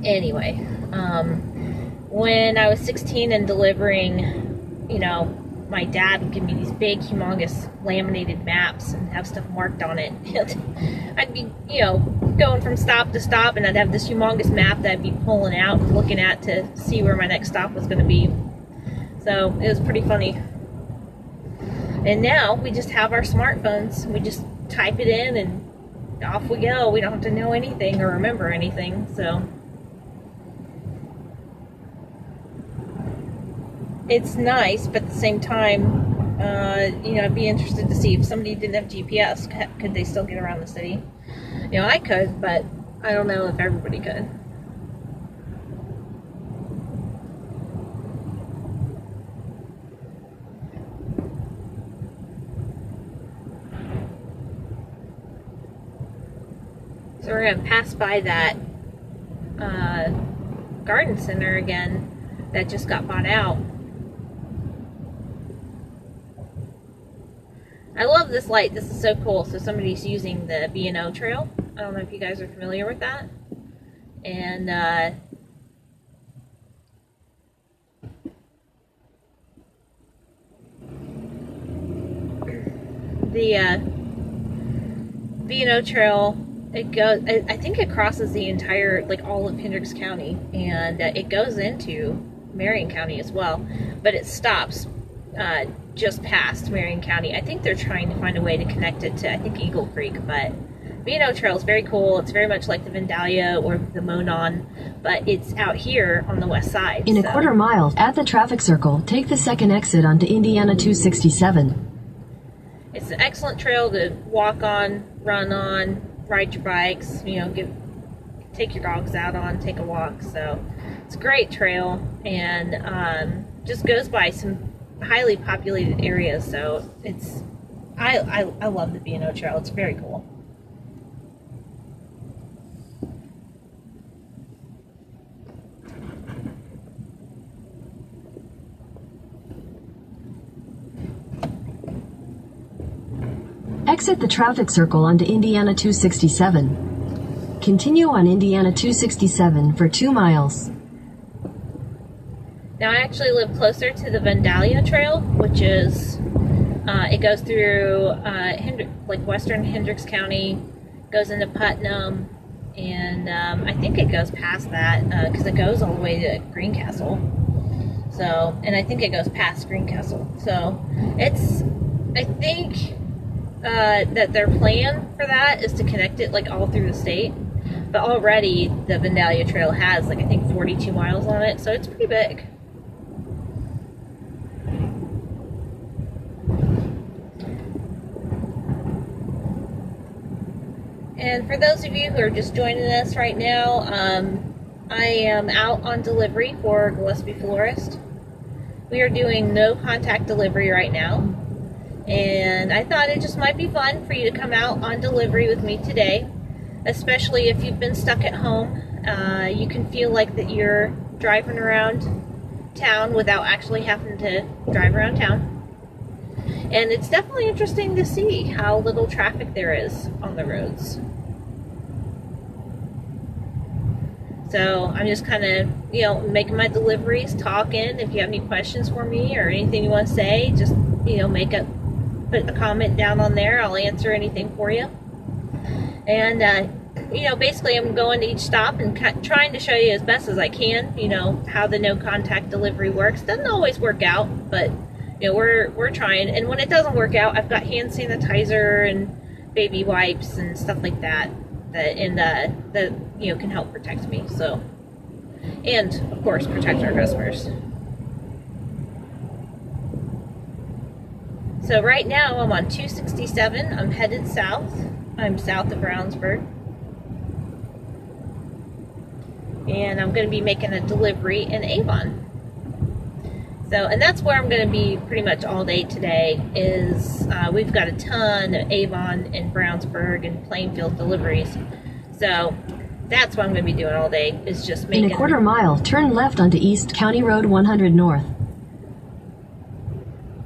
anyway, when I was 16 and delivering, you know, my dad would give me these big, humongous laminated maps and have stuff marked on it. And I'd be, you know, going from stop to stop, and I'd have this humongous map that I'd be pulling out and looking at to see where my next stop was going to be. So it was pretty funny. And now we just have our smartphones. We just type it in and off we go. We don't have to know anything or remember anything. So it's nice, but at the same time, you know, I'd be interested to see if somebody didn't have GPS, could they still get around the city? You know, I could, but I don't know if everybody could. So we're going to pass by that garden center again that just got bought out. I love this light. This is so cool. So somebody's using the B&O trail. I don't know if you guys are familiar with that. And the B&O trail, it goes, I think it crosses the entire, like all of Hendricks County, and it goes into Marion County as well, but it stops just past Marion County. I think they're trying to find a way to connect it to, I think, Eagle Creek, but B&O Trail is very cool. It's very much like the Vandalia or the Monon, but it's out here on the west side. In a quarter mile, at the traffic circle, take the second exit onto Indiana 267. It's an excellent trail to walk on, run on, ride your bikes, you know, take your dogs out on, take a walk. So it's a great trail, and just goes by some highly populated areas. So it's, I love the B&O Trail. It's very cool. Exit the traffic circle onto Indiana 267. Continue on Indiana 267 for 2 miles. Now I actually live closer to the Vandalia Trail, which is, it goes through like western Hendricks County, goes into Putnam, and I think it goes past that because it goes all the way to Greencastle. So, and I think it goes past Greencastle. So it's, I think that their plan for that is to connect it like all through the state. But already the Vandalia Trail has, like, I think 42 miles on it, so it's pretty big. And for those of you who are just joining us right now, I am out on delivery for Gillespie Florist. We are doing no contact delivery right now, and I thought it just might be fun for you to come out on delivery with me today, especially if you've been stuck at home. You can feel like that you're driving around town without actually having to drive around town. And it's definitely interesting to see how little traffic there is on the roads. So I'm just kind of, you know, making my deliveries, talking. If you have any questions for me or anything you want to say, just, you know, put a comment down on there. I'll answer anything for you. And, you know, basically I'm going to each stop and trying to show you as best as I can, you know, how the no contact delivery works. Doesn't always work out, but, you know, we're trying. And when it doesn't work out, I've got hand sanitizer and baby wipes and stuff like that that you know, can help protect me. So, and of course protect our customers. So right now I'm on 267. I'm headed south. I'm south of Brownsburg, and I'm going to be making a delivery in Avon. So, and that's where I'm going to be pretty much all day today. Is we've got a ton of Avon and Brownsburg and Plainfield deliveries. So that's what I'm going to be doing all day, is just making... In a quarter mile, turn left onto East County Road 100 North.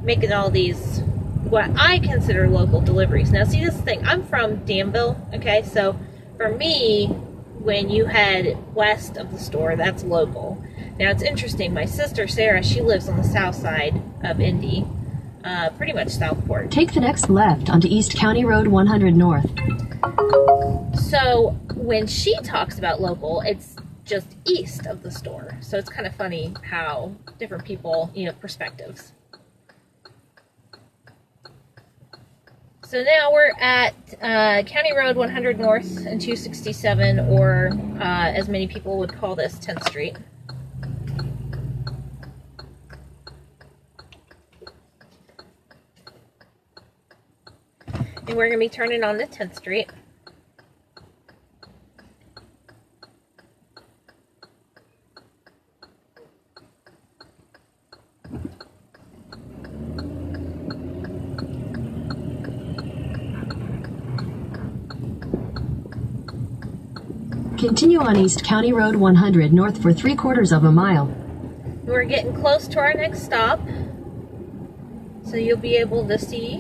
Making all these, what I consider local deliveries. Now see, this is the thing, I'm from Danville, okay? So for me, when you head west of the store, that's local. Now it's interesting, my sister Sarah, she lives on the south side of Indy, pretty much Southport. Take the next left onto East County Road 100 North. So when she talks about local, it's just east of the store. So it's kind of funny how different people, you know, perspectives. So now we're at County Road 100 North and 267, or as many people would call this, 10th Street. And we're going to be turning on to 10th Street. Continue on East County Road 100 North for 3/4 of a mile. We're getting close to our next stop, so you'll be able to see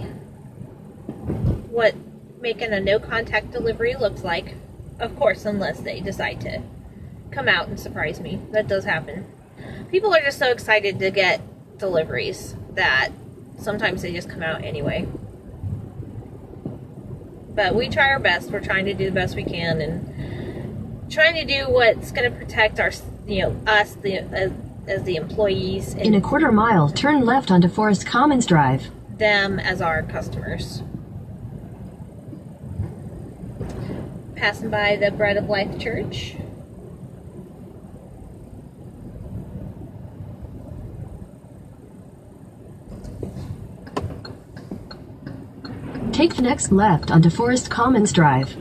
what making a no contact delivery looks like. Of course, unless they decide to come out and surprise me. That does happen. People are just so excited to get deliveries that sometimes they just come out anyway. But we try our best. We're trying to do the best we can and trying to do what's going to protect our, you know, us as the employees. In a quarter mile, turn left onto Forest Commons Drive. Them as our customers. Passing by the Bread of Life Church. Take the next left onto Forest Commons Drive.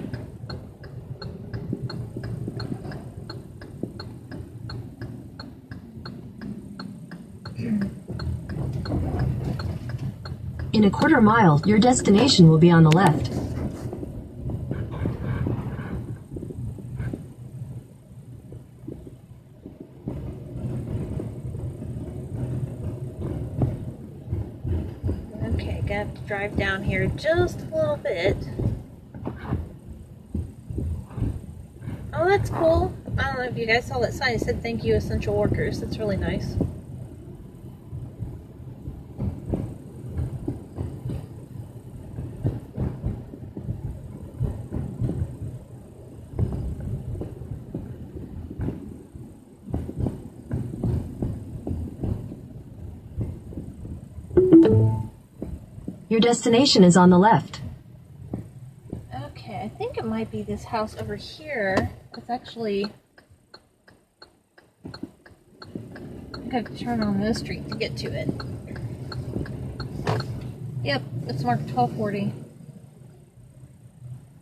In a quarter mile, your destination will be on the left. Okay, gonna have to drive down here just a little bit. Oh, that's cool. I don't know if you guys saw that sign. It said thank you, essential workers. That's really nice. Your destination is on the left. Okay, I think it might be this house over here. It's actually, I think I have to turn on this street to get to it. Yep, it's marked 1240.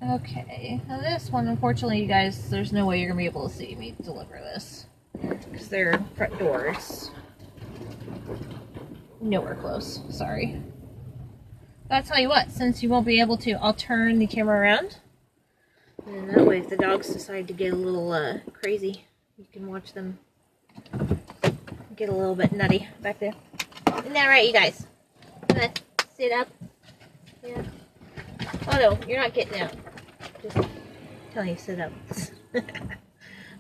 Okay, now this one, unfortunately, you guys, there's no way you're going to be able to see me deliver this. Because their front doors nowhere close, sorry. But I'll tell you what, since you won't be able to, I'll turn the camera around. And that way, if the dogs decide to get a little crazy, you can watch them get a little bit nutty back there. Isn't that right, you guys? Come on, sit up. Yeah. Oh no, you're not getting out. Just telling you to sit up.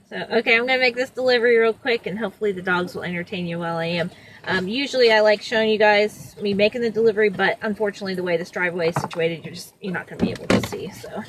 So, okay, I'm going to make this delivery real quick, and hopefully the dogs will entertain you while I am. Usually I like showing you guys me making the delivery, but unfortunately the way this driveway is situated, you're not going to be able to see, so.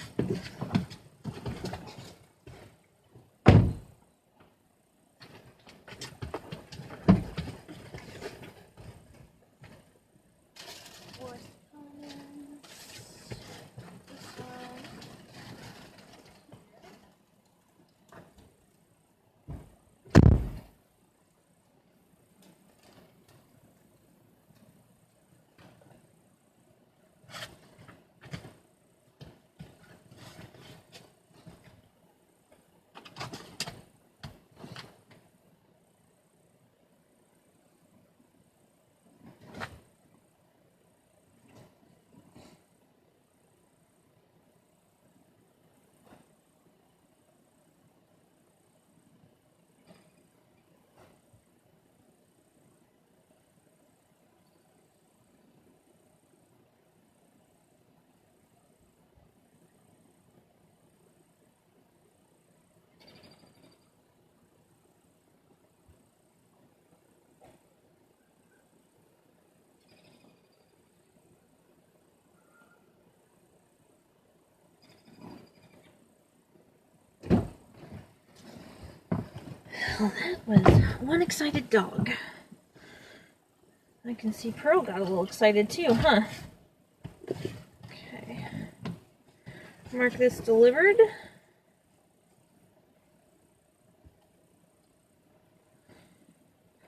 Well, that was one excited dog. I can see Pearl got a little excited too, huh? Okay. Mark this delivered.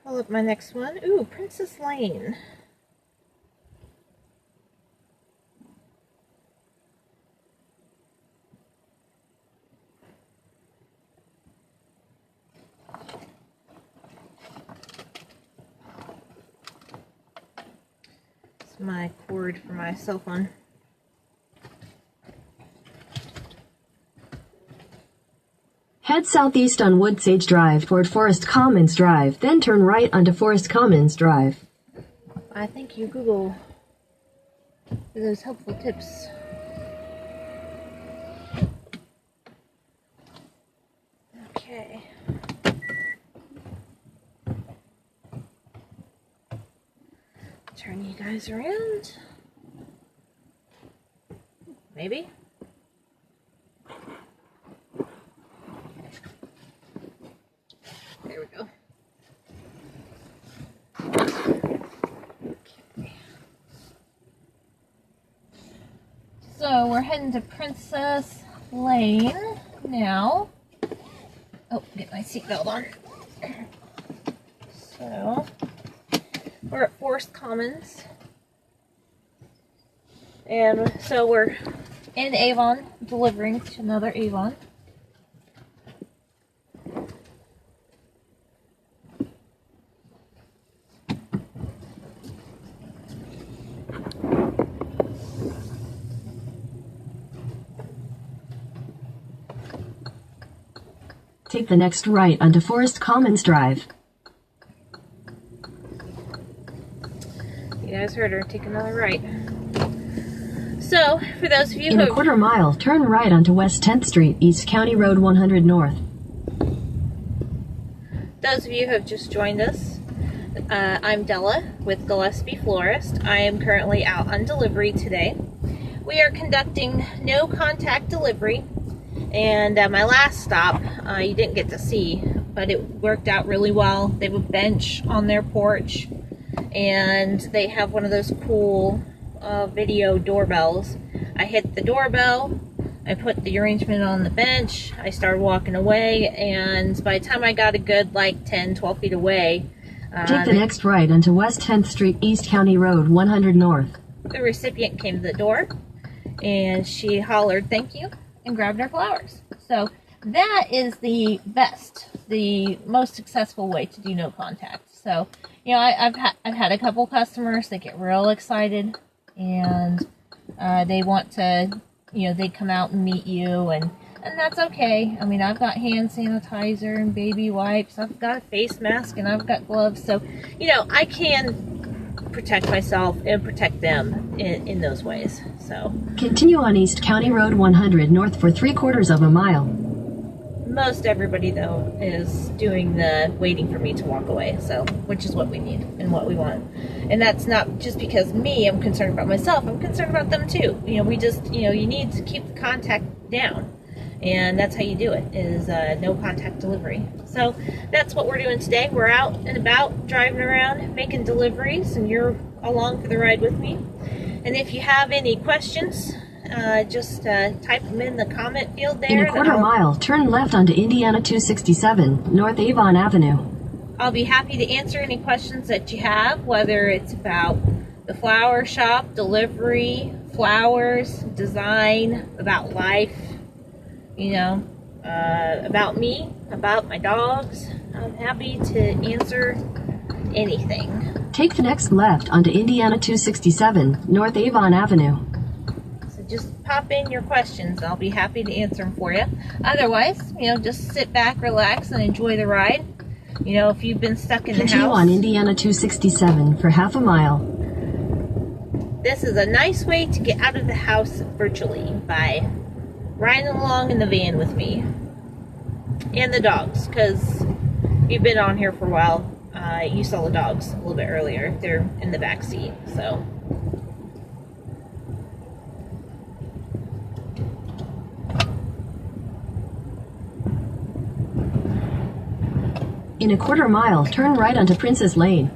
Pull up my next one. Ooh, Princess Lane. My cord for my cell phone. Head southeast on Woodsage Drive toward Forest Commons Drive, then turn right onto Forest Commons Drive. I thank you, Google, for those helpful tips. Okay. Turn you guys around. Maybe. There we go. Okay. So we're heading to Princess Lane now. Oh, get my seatbelt on. So we're at Forest Commons, and so we're in Avon, delivering to another Avon. Take the next right onto Forest Commons Drive. You guys heard her, take another right. So, for those of you In a quarter mile, turn right onto West 10th Street, East County Road 100 North. Those of you who have just joined us, I'm Della with Gillespie Florist. I am currently out on delivery today. We are conducting no contact delivery, and my last stop, you didn't get to see, but it worked out really well. They have a bench on their porch, and they have one of those cool video doorbells. I hit the doorbell, I put the arrangement on the bench. I started walking away, and by the time I got a good like 10, 12 feet away, take the next right onto West 10th Street, East County Road, 100 North. The recipient came to the door, and she hollered, "Thank you," and grabbed our flowers. So that is the best, the most successful way to do no contact. So, you know, I've had a couple customers that get real excited, and they want to, you know, they come out and meet you, and that's okay. I mean, I've got hand sanitizer and baby wipes. I've got a face mask, and I've got gloves. So, you know, I can protect myself and protect them in those ways. So continue on East County Road 100 North for 3/4 of a mile. Most everybody, though, is doing the waiting for me to walk away, so, which is what we need and what we want. And that's not just because I'm concerned about myself. I'm concerned about them too. You know, we just, you know, you need to keep the contact down, and that's how you do it, is no contact delivery. So that's what we're doing today. We're out and about, driving around, making deliveries, and you're along for the ride with me. And if you have any questions, just type them in the comment field there. In a 1/4 mile, turn left onto Indiana 267, North Avon Avenue. I'll be happy to answer any questions that you have, whether it's about the flower shop, delivery, flowers, design, about life, you know, about me, about my dogs. I'm happy to answer anything. Take the next left onto Indiana 267, North Avon Avenue. Just pop in your questions. I'll be happy to answer them for you. Otherwise, you know, just sit back, relax, and enjoy the ride. You know, if you've been stuck in the house. Continue on Indiana 267 for 1/2 mile. This is a nice way to get out of the house virtually, by riding along in the van with me. And the dogs, because you've been on here for a while. You saw the dogs a little bit earlier. They're in the back seat, so. In a 1/4 mile, turn right onto Princess Lane.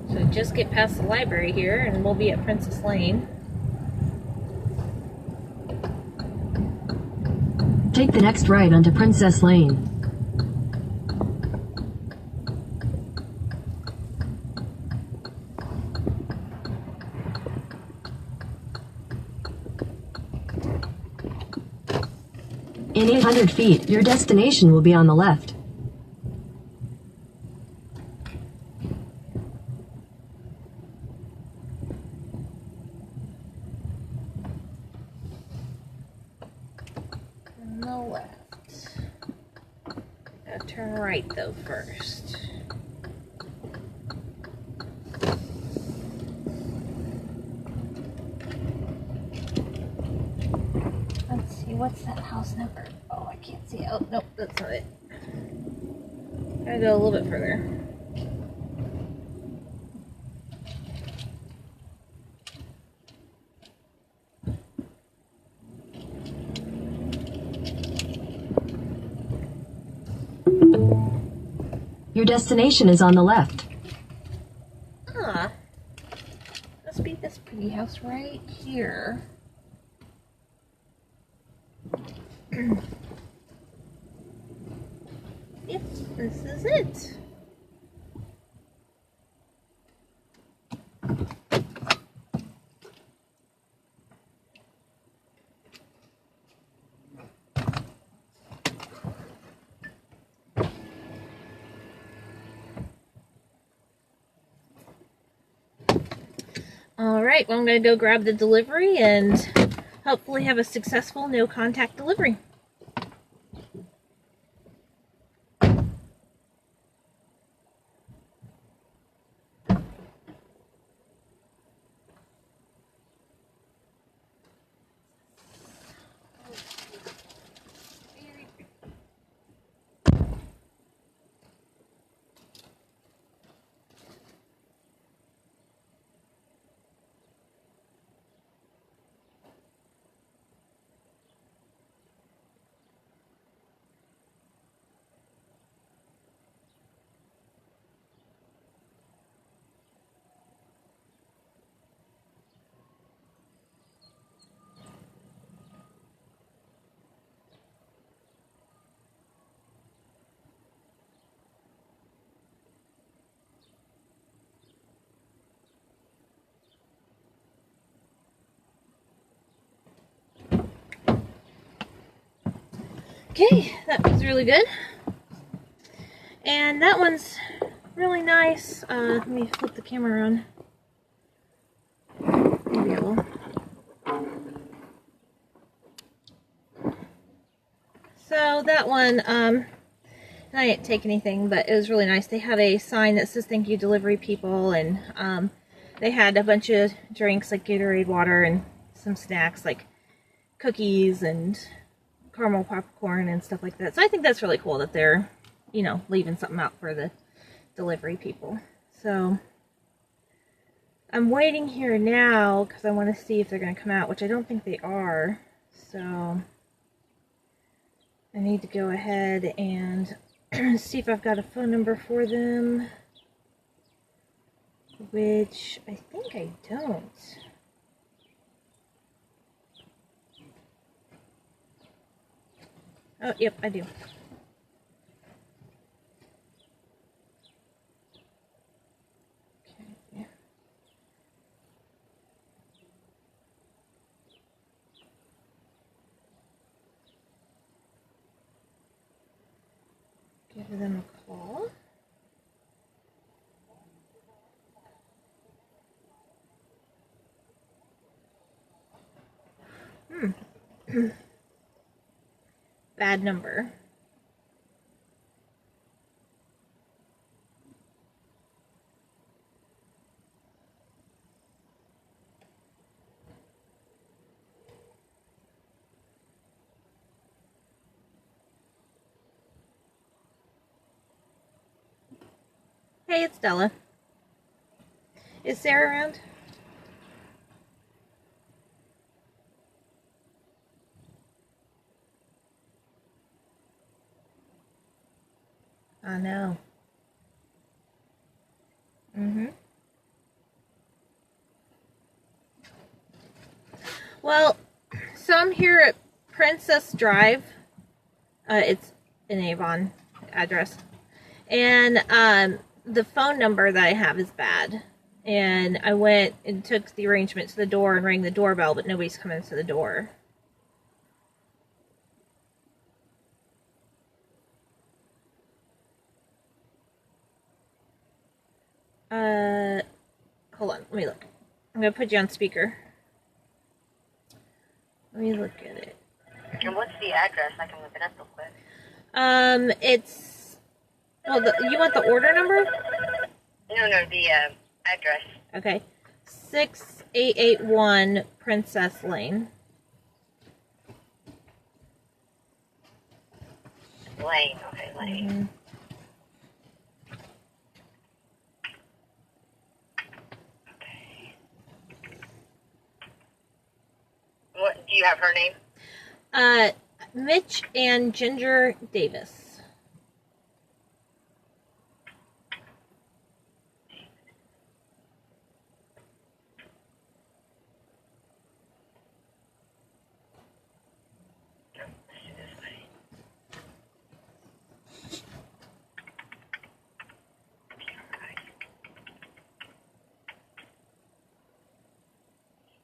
So just get past the library here, and we'll be at Princess Lane. Take the next right onto Princess Lane. In 800 feet, your destination will be on the left. On the left. Gotta turn right though first. Let's see, what's that house number? Oh, I can't see it. Oh, nope, that's not it. Gotta go a little bit further. Your destination is on the left. Ah, must be this pretty house right here. Yep, this is it. All right, well, I'm going to go grab the delivery and hopefully have a successful no contact delivery. Okay, that was really good. And that one's really nice. Let me flip the camera on. Maybe I will. So that one, and I didn't take anything, but it was really nice. They had a sign that says "Thank you, delivery people," and they had a bunch of drinks like Gatorade water and some snacks like cookies and caramel popcorn and stuff like that. So I think that's really cool that they're, you know, leaving something out for the delivery people. So I'm waiting here now because I want to see if they're going to come out, which I don't think they are. So I need to go ahead and see if I've got a phone number for them, which I think I don't. Oh, yep, I do. Okay. Give them a call. Bad number. Hey, it's Della. Is Sarah around? I know. Well, so I'm here at Princess Drive. It's an Avon address. And the phone number that I have is bad. And I went and took the arrangement to the door and rang the doorbell, but nobody's coming to the door. Hold on, let me look. I'm gonna put you on speaker. Let me look at it. And what's the address? I can look it up real quick. It's, well, you want the order number? No, the address. Okay. 6881 Princess Lane. Lane, okay, Lane. Mm-hmm. What, do you have her name? Mitch and Ginger Davis.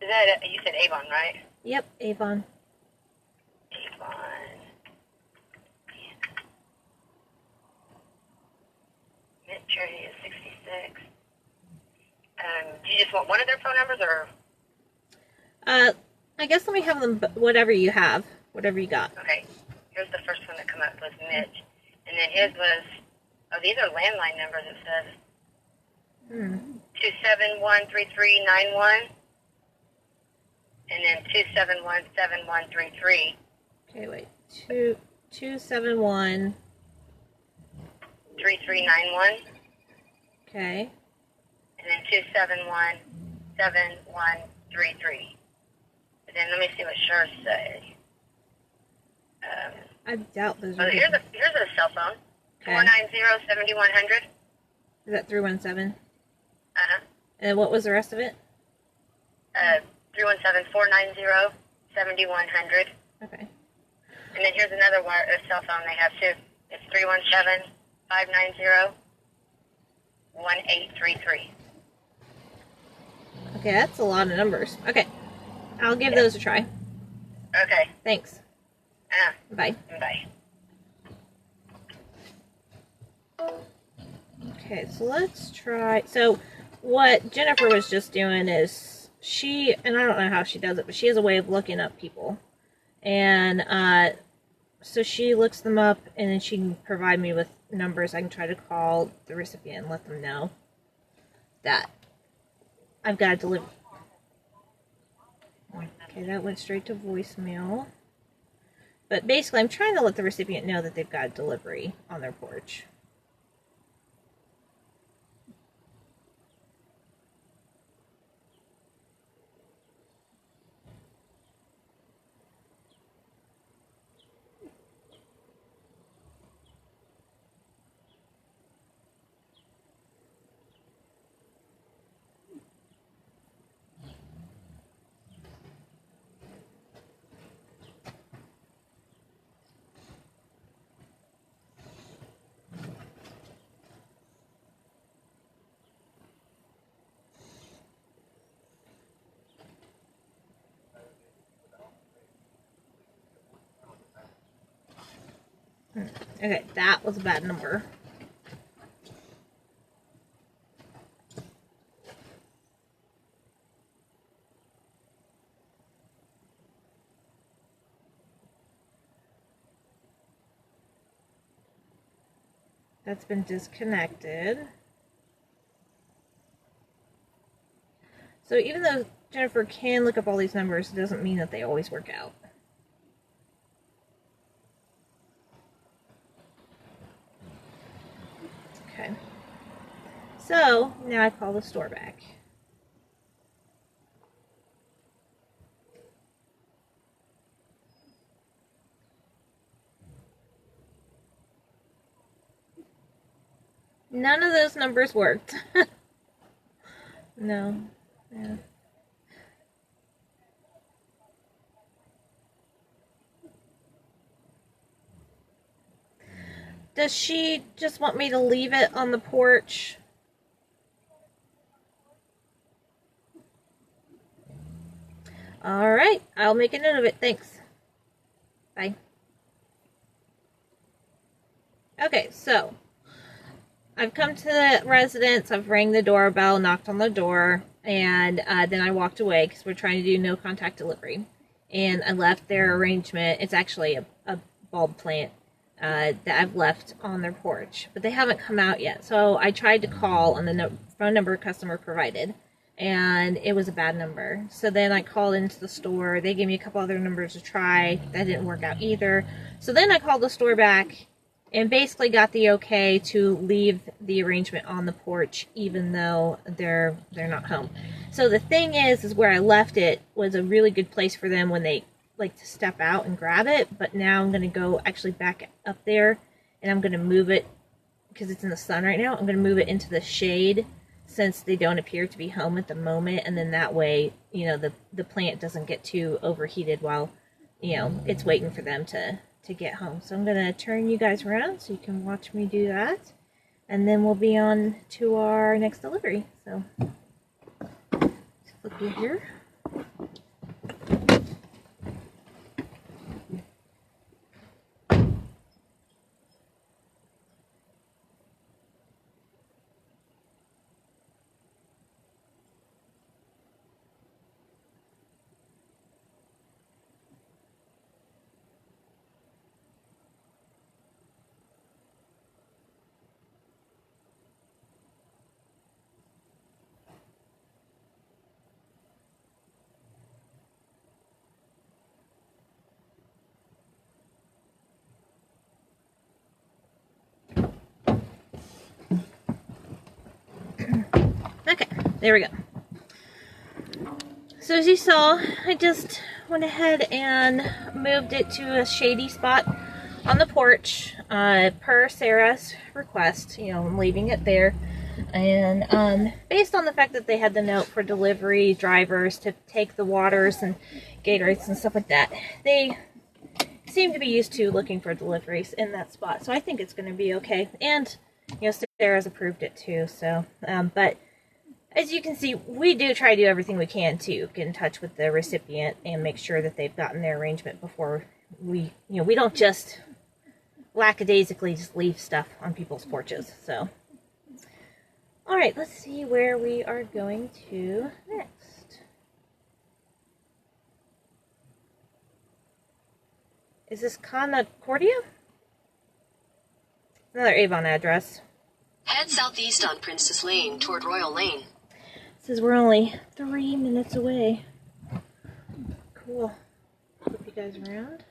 Is that, you said Avon, right? Yep, Avon. Avon. Mid-Journey is 66. Do you just want one of their phone numbers, or? I guess let me have them, whatever you have, whatever you got. Okay. Here's the first one that come up was Mitch. And then his was, oh, these are landline numbers, it says. 2713391. And then 2717133. Okay, wait. 271. 3391. Okay. And then 2717133. And then let me see what Shar said. I doubt those Oh, are here's good. a cell phone. Okay. 490-7100. Is that 317? Uh-huh. And what was the rest of it? 317-490-7100. Okay. And then here's another cell phone they have too. It's 317-590-1833. Okay, that's a lot of numbers. Okay. I'll give those a try. Okay. Thanks. Bye. Bye. Okay, so let's try. So what Jennifer was just doing is she, and I don't know how she does it, but she has a way of looking up people. And so she looks them up, and then she can provide me with numbers. I can try to call the recipient and let them know that I've got to deliver. Okay, that went straight to voicemail. But basically, I'm trying to let the recipient know that they've got a delivery on their porch. Okay, that was a bad number. That's been disconnected. So even though Jennifer can look up all these numbers, it doesn't mean that they always work out. Okay. So now I call the store back. None of those numbers worked. No. Yeah. Does she just want me to leave it on the porch? All right, I'll make a note of it. Thanks. Bye. Okay, so I've come to the residence, I've rang the doorbell, knocked on the door, and then I walked away because we're trying to do no contact delivery. And I left their arrangement. It's actually a bulb plant that I've left on their porch, but they haven't come out yet. So I tried to call on the phone number customer provided, and it was a bad number. So then I called into the store. They gave me a couple other numbers to try. That didn't work out either. So then I called the store back and basically got the okay to leave the arrangement on the porch even though they're not home. So the thing is where I left it was a really good place for them when they like to step out and grab it, but now I'm going to go actually back up there and I'm going to move it because it's in the sun right now. I'm going to move it into the shade since they don't appear to be home at the moment, and then that way, you know, the plant doesn't get too overheated while, you know, it's waiting for them to get home. So I'm going to turn you guys around so you can watch me do that, and then we'll be on to our next delivery. So let's flip you here. Okay, there we go. So as you saw, I just went ahead and moved it to a shady spot on the porch, per Sarah's request. You know, I'm leaving it there. And based on the fact that they had the note for delivery drivers to take the waters and Gatorades and stuff like that, they seem to be used to looking for deliveries in that spot. So I think it's going to be okay. And, you know, Sarah's approved it too. So, but as you can see, we do try to do everything we can to get in touch with the recipient and make sure that they've gotten their arrangement before we, you know, we don't just lackadaisically just leave stuff on people's porches. So, Alright, let's see where we are going to next. Is this Concordia? Another Avon address. Head southeast on Princess Lane toward Royal Lane. It says we're only 3 minutes away. Cool. Flip you guys around.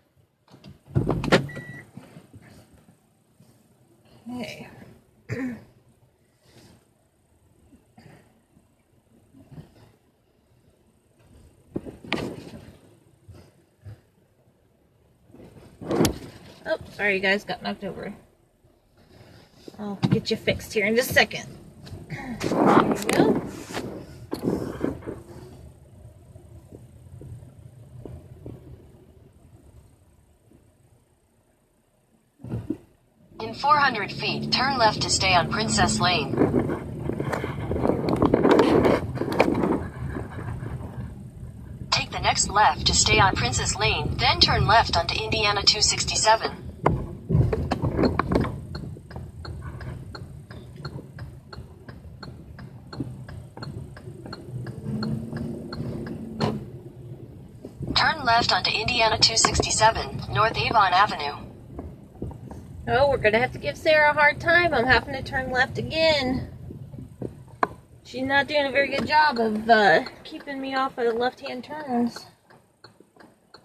Okay. Oh, sorry you guys, got knocked over. I'll get you fixed here in just a second. There you go. In 400 feet, turn left to stay on Princess Lane. Take the next left to stay on Princess Lane, then turn left onto Indiana 267. Turn left onto Indiana 267, North Avon Avenue. Oh, we're gonna have to give Sarah a hard time. I'm having to turn left again. She's not doing a very good job of keeping me off of left-hand turns.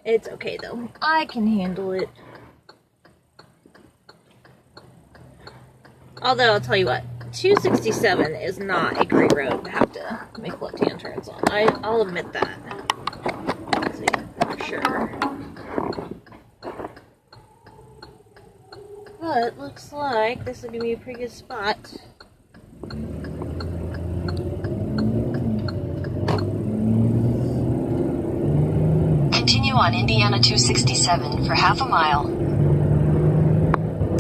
It's okay though. I can handle it. Although, I'll tell you what, 267 is not a great road to have to make left-hand turns on. I'll admit that. Let's see, for sure. But looks like this will give me a pretty good spot. Continue on Indiana 267 for half a mile.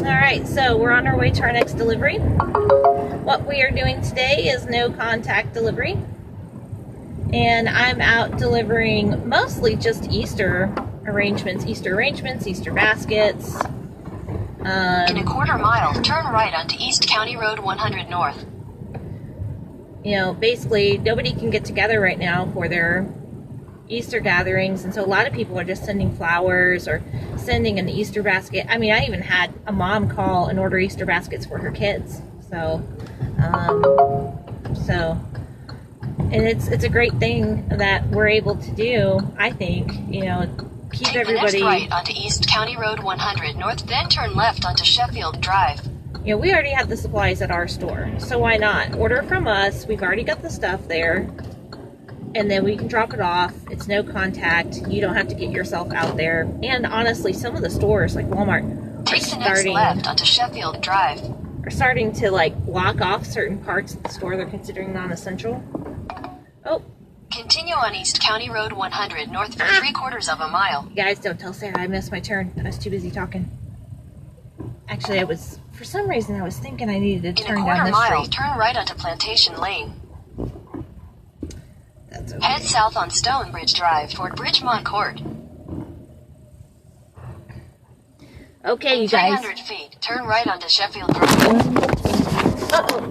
Alright, so we're on our way to our next delivery. What we are doing today is no contact delivery. And I'm out delivering mostly just Easter arrangements, Easter baskets. In a quarter mile, turn right onto East County Road 100 North. You know, basically, nobody can get together right now for their Easter gatherings, and so a lot of people are just sending flowers or sending an Easter basket. I mean, I even had a mom call and order Easter baskets for her kids. So, and it's a great thing that we're able to do, I think, you know, keep Take everybody... the next right onto East County Road 100 North, then turn left onto Sheffield Drive. You know, we already have the supplies at our store, so why not? Order from us, we've already got the stuff there, and then we can drop it off. It's no contact, you don't have to get yourself out there. And honestly, some of the stores, like Walmart, Take the next left onto Sheffield Drive. Are starting to, like, block off certain parts of the store they're considering non-essential. Oh. Continue on East County Road 100 North for 3/4 of a mile. You guys, don't tell Sarah I missed my turn. I was too busy talking. Actually, for some reason, I was thinking I needed to turn down this street. Turn right onto Plantation Lane. That's okay. Head south on Stonebridge Drive toward Bridgemont Court. Okay, you guys. 300 feet, turn right onto Sheffield Drive. Uh-oh.